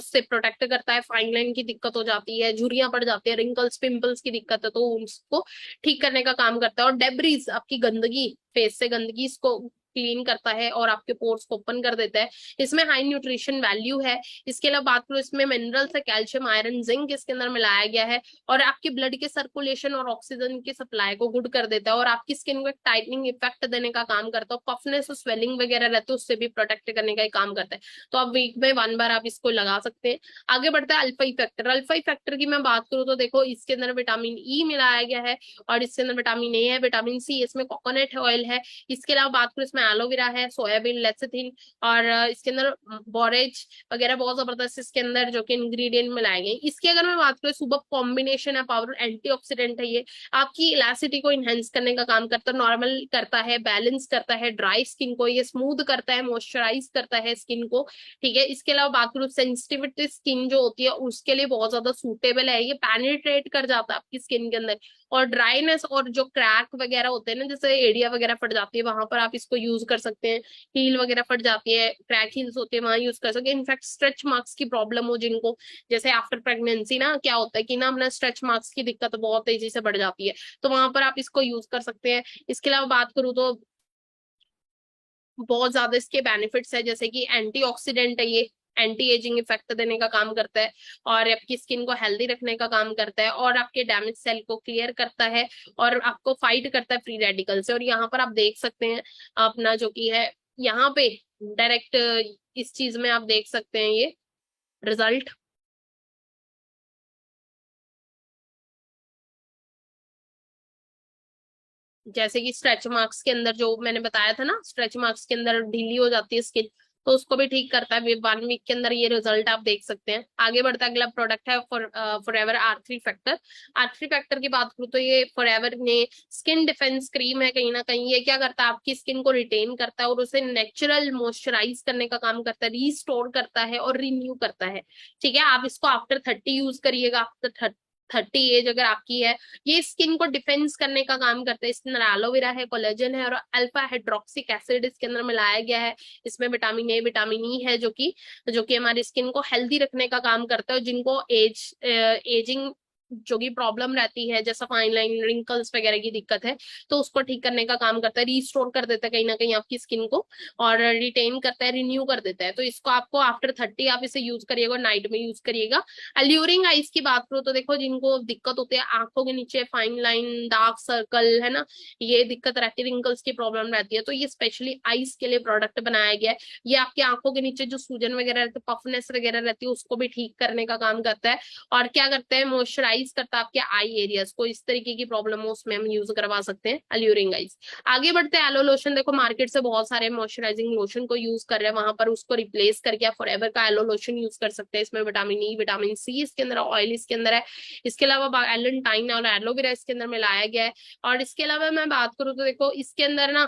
से प्रोटेक्ट करता है, फाइन लाइन की दिक्कत हो जाती है, झुर्रियां पड़ जाती है, रिंकल्स पिंपल्स की दिक्कत है, तो उसको ठीक करने का काम करता है। और डेब्रीज, आपकी गंदगी, फेस से गंदगी, इसको क्लीन करता है और आपके पोर्स को ओपन कर देता है। इसमें हाई न्यूट्रिशन वैल्यू है। इसके अलावा बात करूं, इसमें मिनरल्स है, कैल्शियम, आयरन, जिंक इसके अंदर मिलाया गया है, और आपके ब्लड के सर्कुलेशन और ऑक्सीजन की सप्लाई को गुड कर देता है, और आपकी स्किन को एक टाइटनिंग इफेक्ट देने का काम करता है, पफनेस और स्वेलिंग वगैरह रहते है उससे भी प्रोटेक्ट करने का काम करता है। तो आप वीक में 1 बार आप इसको लगा सकते हैं। आगे बढ़ता है अल्फा इफेक्टर। अल्फा इफेक्टर की मैं बात करूँ तो देखो, इसके अंदर विटामिन ई मिलाया गया है, और इसके अंदर विटामिन ए है, विटामिन सी, इसमें कोकोनट ऑयल है। इसके अलावा बात करूँ, इसमें एलोवेरा है, सोयाबीन, लेसिथिन, और इसके अंदर बोरेज वगैरह बहुत जबरदस्त इसके अंदर जो कि इंग्रेडिएंट मिलाए गए। इसकी अगर मैं बात करूँ, सुबह कॉम्बिनेशन है, पावर एंटीऑक्सीडेंट है ये, आपकी इलास्टिसिटी को इनहेंस करने का काम करता है, नॉर्मल करता है, बैलेंस करता है ड्राई स्किन को, ये स्मूथ करता है, मॉइस्चराइज करता है स्किन को, ठीक है। इसके अलावा बात करूँ, सेंसिटिविटी स्किन जो होती है उसके लिए बहुत ज्यादा सूटेबल है, ये पेनिट्रेट कर जाता है आपकी स्किन के अंदर। और ड्राइनेस और जो क्रैक वगैरह होते हैं ना, जैसे एड़िया वगैरह फट जाती है, वहां पर आप इसको यूज कर सकते हैं। हील वगैरह फट जाती है, क्रैक हील्स होते हैं, वहां यूज कर सकते हैं। इनफैक्ट स्ट्रेच मार्क्स की प्रॉब्लम हो जिनको, जैसे आफ्टर प्रेगनेंसी ना क्या होता है कि ना, अपना स्ट्रेच मार्क्स की दिक्कत बहुत तेजी से बढ़ जाती है, तो वहां पर आप इसको यूज कर सकते हैं। इसके अलावा बात करूँ तो बहुत ज्यादा इसके बेनिफिट्स है, जैसे कि एंटीऑक्सीडेंट है ये, एंटी एजिंग इफेक्ट देने का काम करता है, और आपकी स्किन को हेल्दी रखने का काम करता है, और आपके डैमेज सेल को क्लियर करता है, और आपको फाइट करता है फ्री रेडिकल से। और यहाँ पर आप देख सकते हैं अपना जो कि है, यहाँ पे डायरेक्ट इस चीज में आप देख सकते हैं ये रिजल्ट। जैसे कि स्ट्रेच मार्क्स के अंदर जो मैंने बताया था ना, स्ट्रेच मार्क्स के अंदर ढीली हो जाती है स्किन, तो उसको भी ठीक करता है 1 वीक के अंदर, ये रिजल्ट आप देख सकते हैं। आगे बढ़ता है, अगला प्रोडक्ट है forever R3 factor. R3 factor की बात करूँ तो ये फॉरएवर ने स्किन डिफेंस क्रीम है, कहीं ना कहीं ये क्या करता है, आपकी स्किन को रिटेन करता है और उसे नेचुरल मॉइस्चराइज करने का काम करता है, रीस्टोर करता है और रिन्यू करता है, ठीक है। आप इसको आफ्टर 30 यूज करिएगा, आफ्टर 30 एज अगर आपकी है, ये स्किन को डिफेंस करने का काम करता है। इसके अंदर एलोवेरा है, कोलेजन है, और अल्फा हाइड्रोक्सिक एसिड इसके अंदर मिलाया गया है। इसमें विटामिन ए, विटामिन ई है, जो कि हमारी स्किन को हेल्दी रखने का काम करता है, और जिनको एजिंग जो की प्रॉब्लम रहती है, जैसा फाइन लाइन, रिंकल्स वगैरह की दिक्कत है, तो उसको ठीक करने का काम करता है, रिस्टोर कर देता है कहीं ना कहीं आपकी स्किन को, और रिटेन करता है, रिन्यू कर देता है। तो इसको आपको आफ्टर 30 आप इसे यूज करिएगा, नाइट में यूज करिएगा। अल्यूरिंग आइज की बात करो तो देखो, जिनको दिक्कत होती है आंखों के नीचे फाइन लाइन, डार्क सर्कल, है ना, ये दिक्कत रहती है, रिंकल्स की प्रॉब्लम रहती है, तो ये स्पेशली आइज के लिए प्रोडक्ट बनाया गया है। ये आपकी आंखों के नीचे जो सूजन वगैरह रहती है, पफनेस वगैरह रहती है, उसको भी ठीक करने का काम करता है। और क्या करते हैं, मॉइस्चराइज करता है आपके आई एरियाज को, इस तरीके की प्रॉब्लम हो उसमें हम यूज करवा सकते हैं अल्यूरिंग आइज। आगे बढ़ते हैं, एलो लोशन। देखो मार्केट से बहुत सारे मॉइस्चराइजिंग लोशन को यूज कर रहे हैं, वहां पर उसको रिप्लेस करके आप फॉरएवर का एलो लोशन यूज कर सकते हैं। इसमें विटामिन ई, विटामिन सी इसके अंदर, ऑयल इसके अंदर है, इसके अलावा एलेंटाइन और एलोवेरा इसके अंदर मिलाया गया है। और इसके अलावा मैं बात करूँ तो देखो इसके अंदर ना,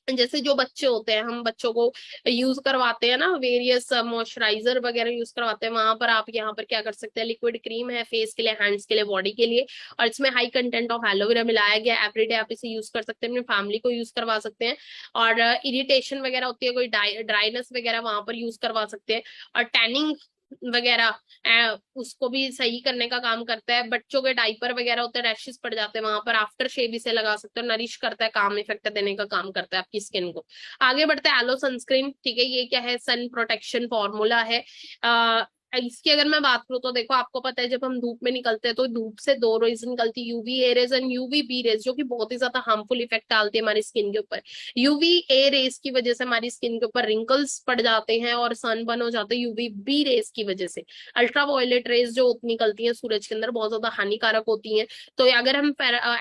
जैसे जो बच्चे होते हैं, हम बच्चों को यूज करवाते हैं ना, वेरियस मॉइस्चराइजर वगैरह यूज करवाते हैं, वहां पर आप यहाँ पर क्या कर सकते हैं, लिक्विड क्रीम है फेस के लिए, हैंड्स के लिए, बॉडी के लिए, और इसमें हाई कंटेंट ऑफ एलोवेरा मिलाया गया है। एवरीडे आप इसे यूज कर सकते हैं, अपनी फैमिली को यूज करवा सकते हैं। और इरिटेशन वगैरह होती है, कोई ड्राइनेस वगैरह, वहां पर यूज करवा सकते हैं। और टैनिंग वगैरह उसको भी सही करने का काम करता है। बच्चों के डाइपर वगैरह होते हैं, रैशेस पड़ जाते हैं, वहां पर आफ्टर शेव इसे लगा सकते हो, नरिश करता है, काम इफेक्ट देने का काम करता है आपकी स्किन को। आगे बढ़ते हैं, एलो सनस्क्रीन। ठीक है, ये क्या है, सन प्रोटेक्शन फॉर्मूला है। इसकी अगर मैं बात करूँ तो देखो, आपको पता है जब हम धूप में निकलते हैं तो धूप से दो रेज निकलती है, UV A rays and UV B rays, जो कि बहुत ही ज्यादा हार्मफुल इफेक्ट डालती है हमारी स्किन के ऊपर। यूवी ए रेज की वजह से हमारी स्किन के ऊपर रिंकल्स पड़ जाते हैं और सनबर्न हो जाते हैं, यूवी बी रेज की वजह से अल्ट्रा वायलेट रेज जो निकलती हैं सूरज के अंदर, बहुत ज्यादा हानिकारक होती हैं। तो अगर हम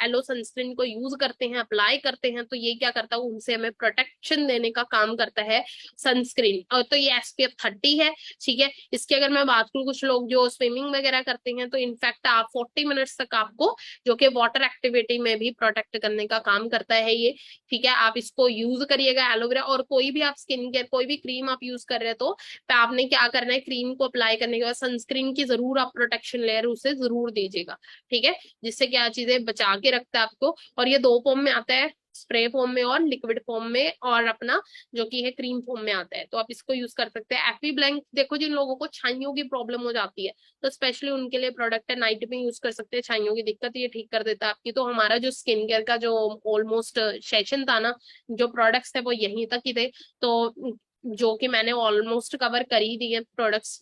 एलो सनस्क्रीन को यूज करते हैं, अप्लाई करते हैं, तो ये क्या करता है, उनसे हमें प्रोटेक्शन देने का काम करता है सनस्क्रीन। और तो ये SPF 30 है। ठीक है, इसकी अगर मैं बात करूँ, कुछ लोग जो स्विमिंग वगैरह करते हैं, तो इनफैक्ट आप 40 मिनट्स तक आपको, जो कि वाटर एक्टिविटी में भी प्रोटेक्ट करने का काम करता है ये। ठीक है, आप इसको यूज करिएगा एलोवेरा। और कोई भी आप स्किन केयर, कोई भी क्रीम आप यूज कर रहे हैं, तो आपने क्या करना है, क्रीम को अप्लाई करने के बाद सनस्क्रीन की जरूर आप प्रोटेक्शन लेयर उसे जरूर दीजिएगा। ठीक है, जिससे क्या चीजें बचा के रखता है आपको। और ये दो फॉर्म में आता है, स्प्रे फॉर्म में और लिक्विड फॉर्म में, और अपना जो कि है क्रीम फॉर्म में आता है, तो आप इसको यूज कर सकते हैं। एफी ब्लैंक, देखो जिन लोगों को छाइयों की प्रॉब्लम हो जाती है, तो स्पेशली उनके लिए प्रोडक्ट है, नाइट में यूज कर सकते हैं, छाइयों की दिक्कत ये ठीक कर देता है आपकी। तो हमारा जो स्किन केयर का जो ऑलमोस्ट सेशन था ना, जो प्रोडक्ट्स थे वो यहीं तक ही थे, तो जो कि मैंने ऑलमोस्ट कवर कर ही दिए प्रोडक्ट्स।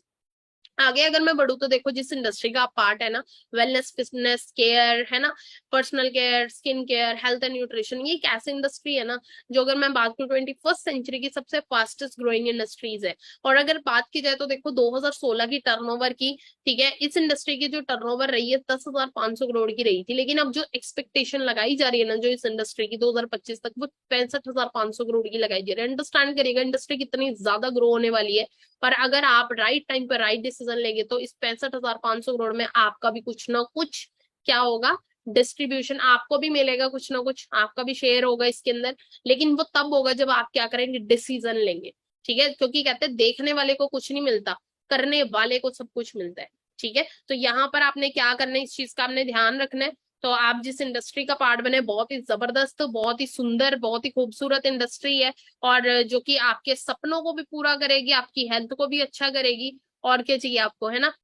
आगे अगर मैं बढ़ू तो देखो, जिस इंडस्ट्री का पार्ट है ना, वेलनेस, फिटनेस, केयर, है ना, personal care, skin care, health and nutrition, ये एक ऐसी इंडस्ट्री है ना, जो अगर मैं बात करूँ 21st सेंचुरी की सबसे फास्टेस्ट ग्रोइंग इंडस्ट्रीज है। और अगर बात की जाए तो देखो 2016 की टर्नओवर की, ठीक है, इस इंडस्ट्री की जो टर्नओवर रही है 10,500 करोड़ की रही थी, लेकिन अब जो एक्सपेक्टेशन लगाई जा रही है ना, जो इस इंडस्ट्री की 2025 तक, वो 65,500 करोड़ की लगाई जा रही है। अंडरस्टैंड करिएगा इंडस्ट्री कितनी ज्यादा ग्रो होने वाली है। पर अगर आप राइट टाइम पर राइट डिसीजन लेंगे, तो इस 65,500 करोड़ में आपका भी कुछ ना कुछ क्या होगा, डिस्ट्रीब्यूशन आपको भी मिलेगा, कुछ ना कुछ आपका भी शेयर होगा इसके अंदर। लेकिन वो तब होगा जब आप क्या करेंगे, डिसीजन लेंगे। ठीक है, क्योंकि कहते हैं देखने वाले को कुछ नहीं मिलता, करने वाले को सब कुछ मिलता है। ठीक है, तो यहाँ पर आपने क्या करना है, इस चीज का आपने ध्यान रखना है। तो आप जिस इंडस्ट्री का पार्ट बने, बहुत ही जबरदस्त, बहुत ही सुंदर, बहुत ही खूबसूरत इंडस्ट्री है, और जो कि आपके सपनों को भी पूरा करेगी, आपकी हेल्थ को भी अच्छा करेगी, और क्या चाहिए आपको, है ना।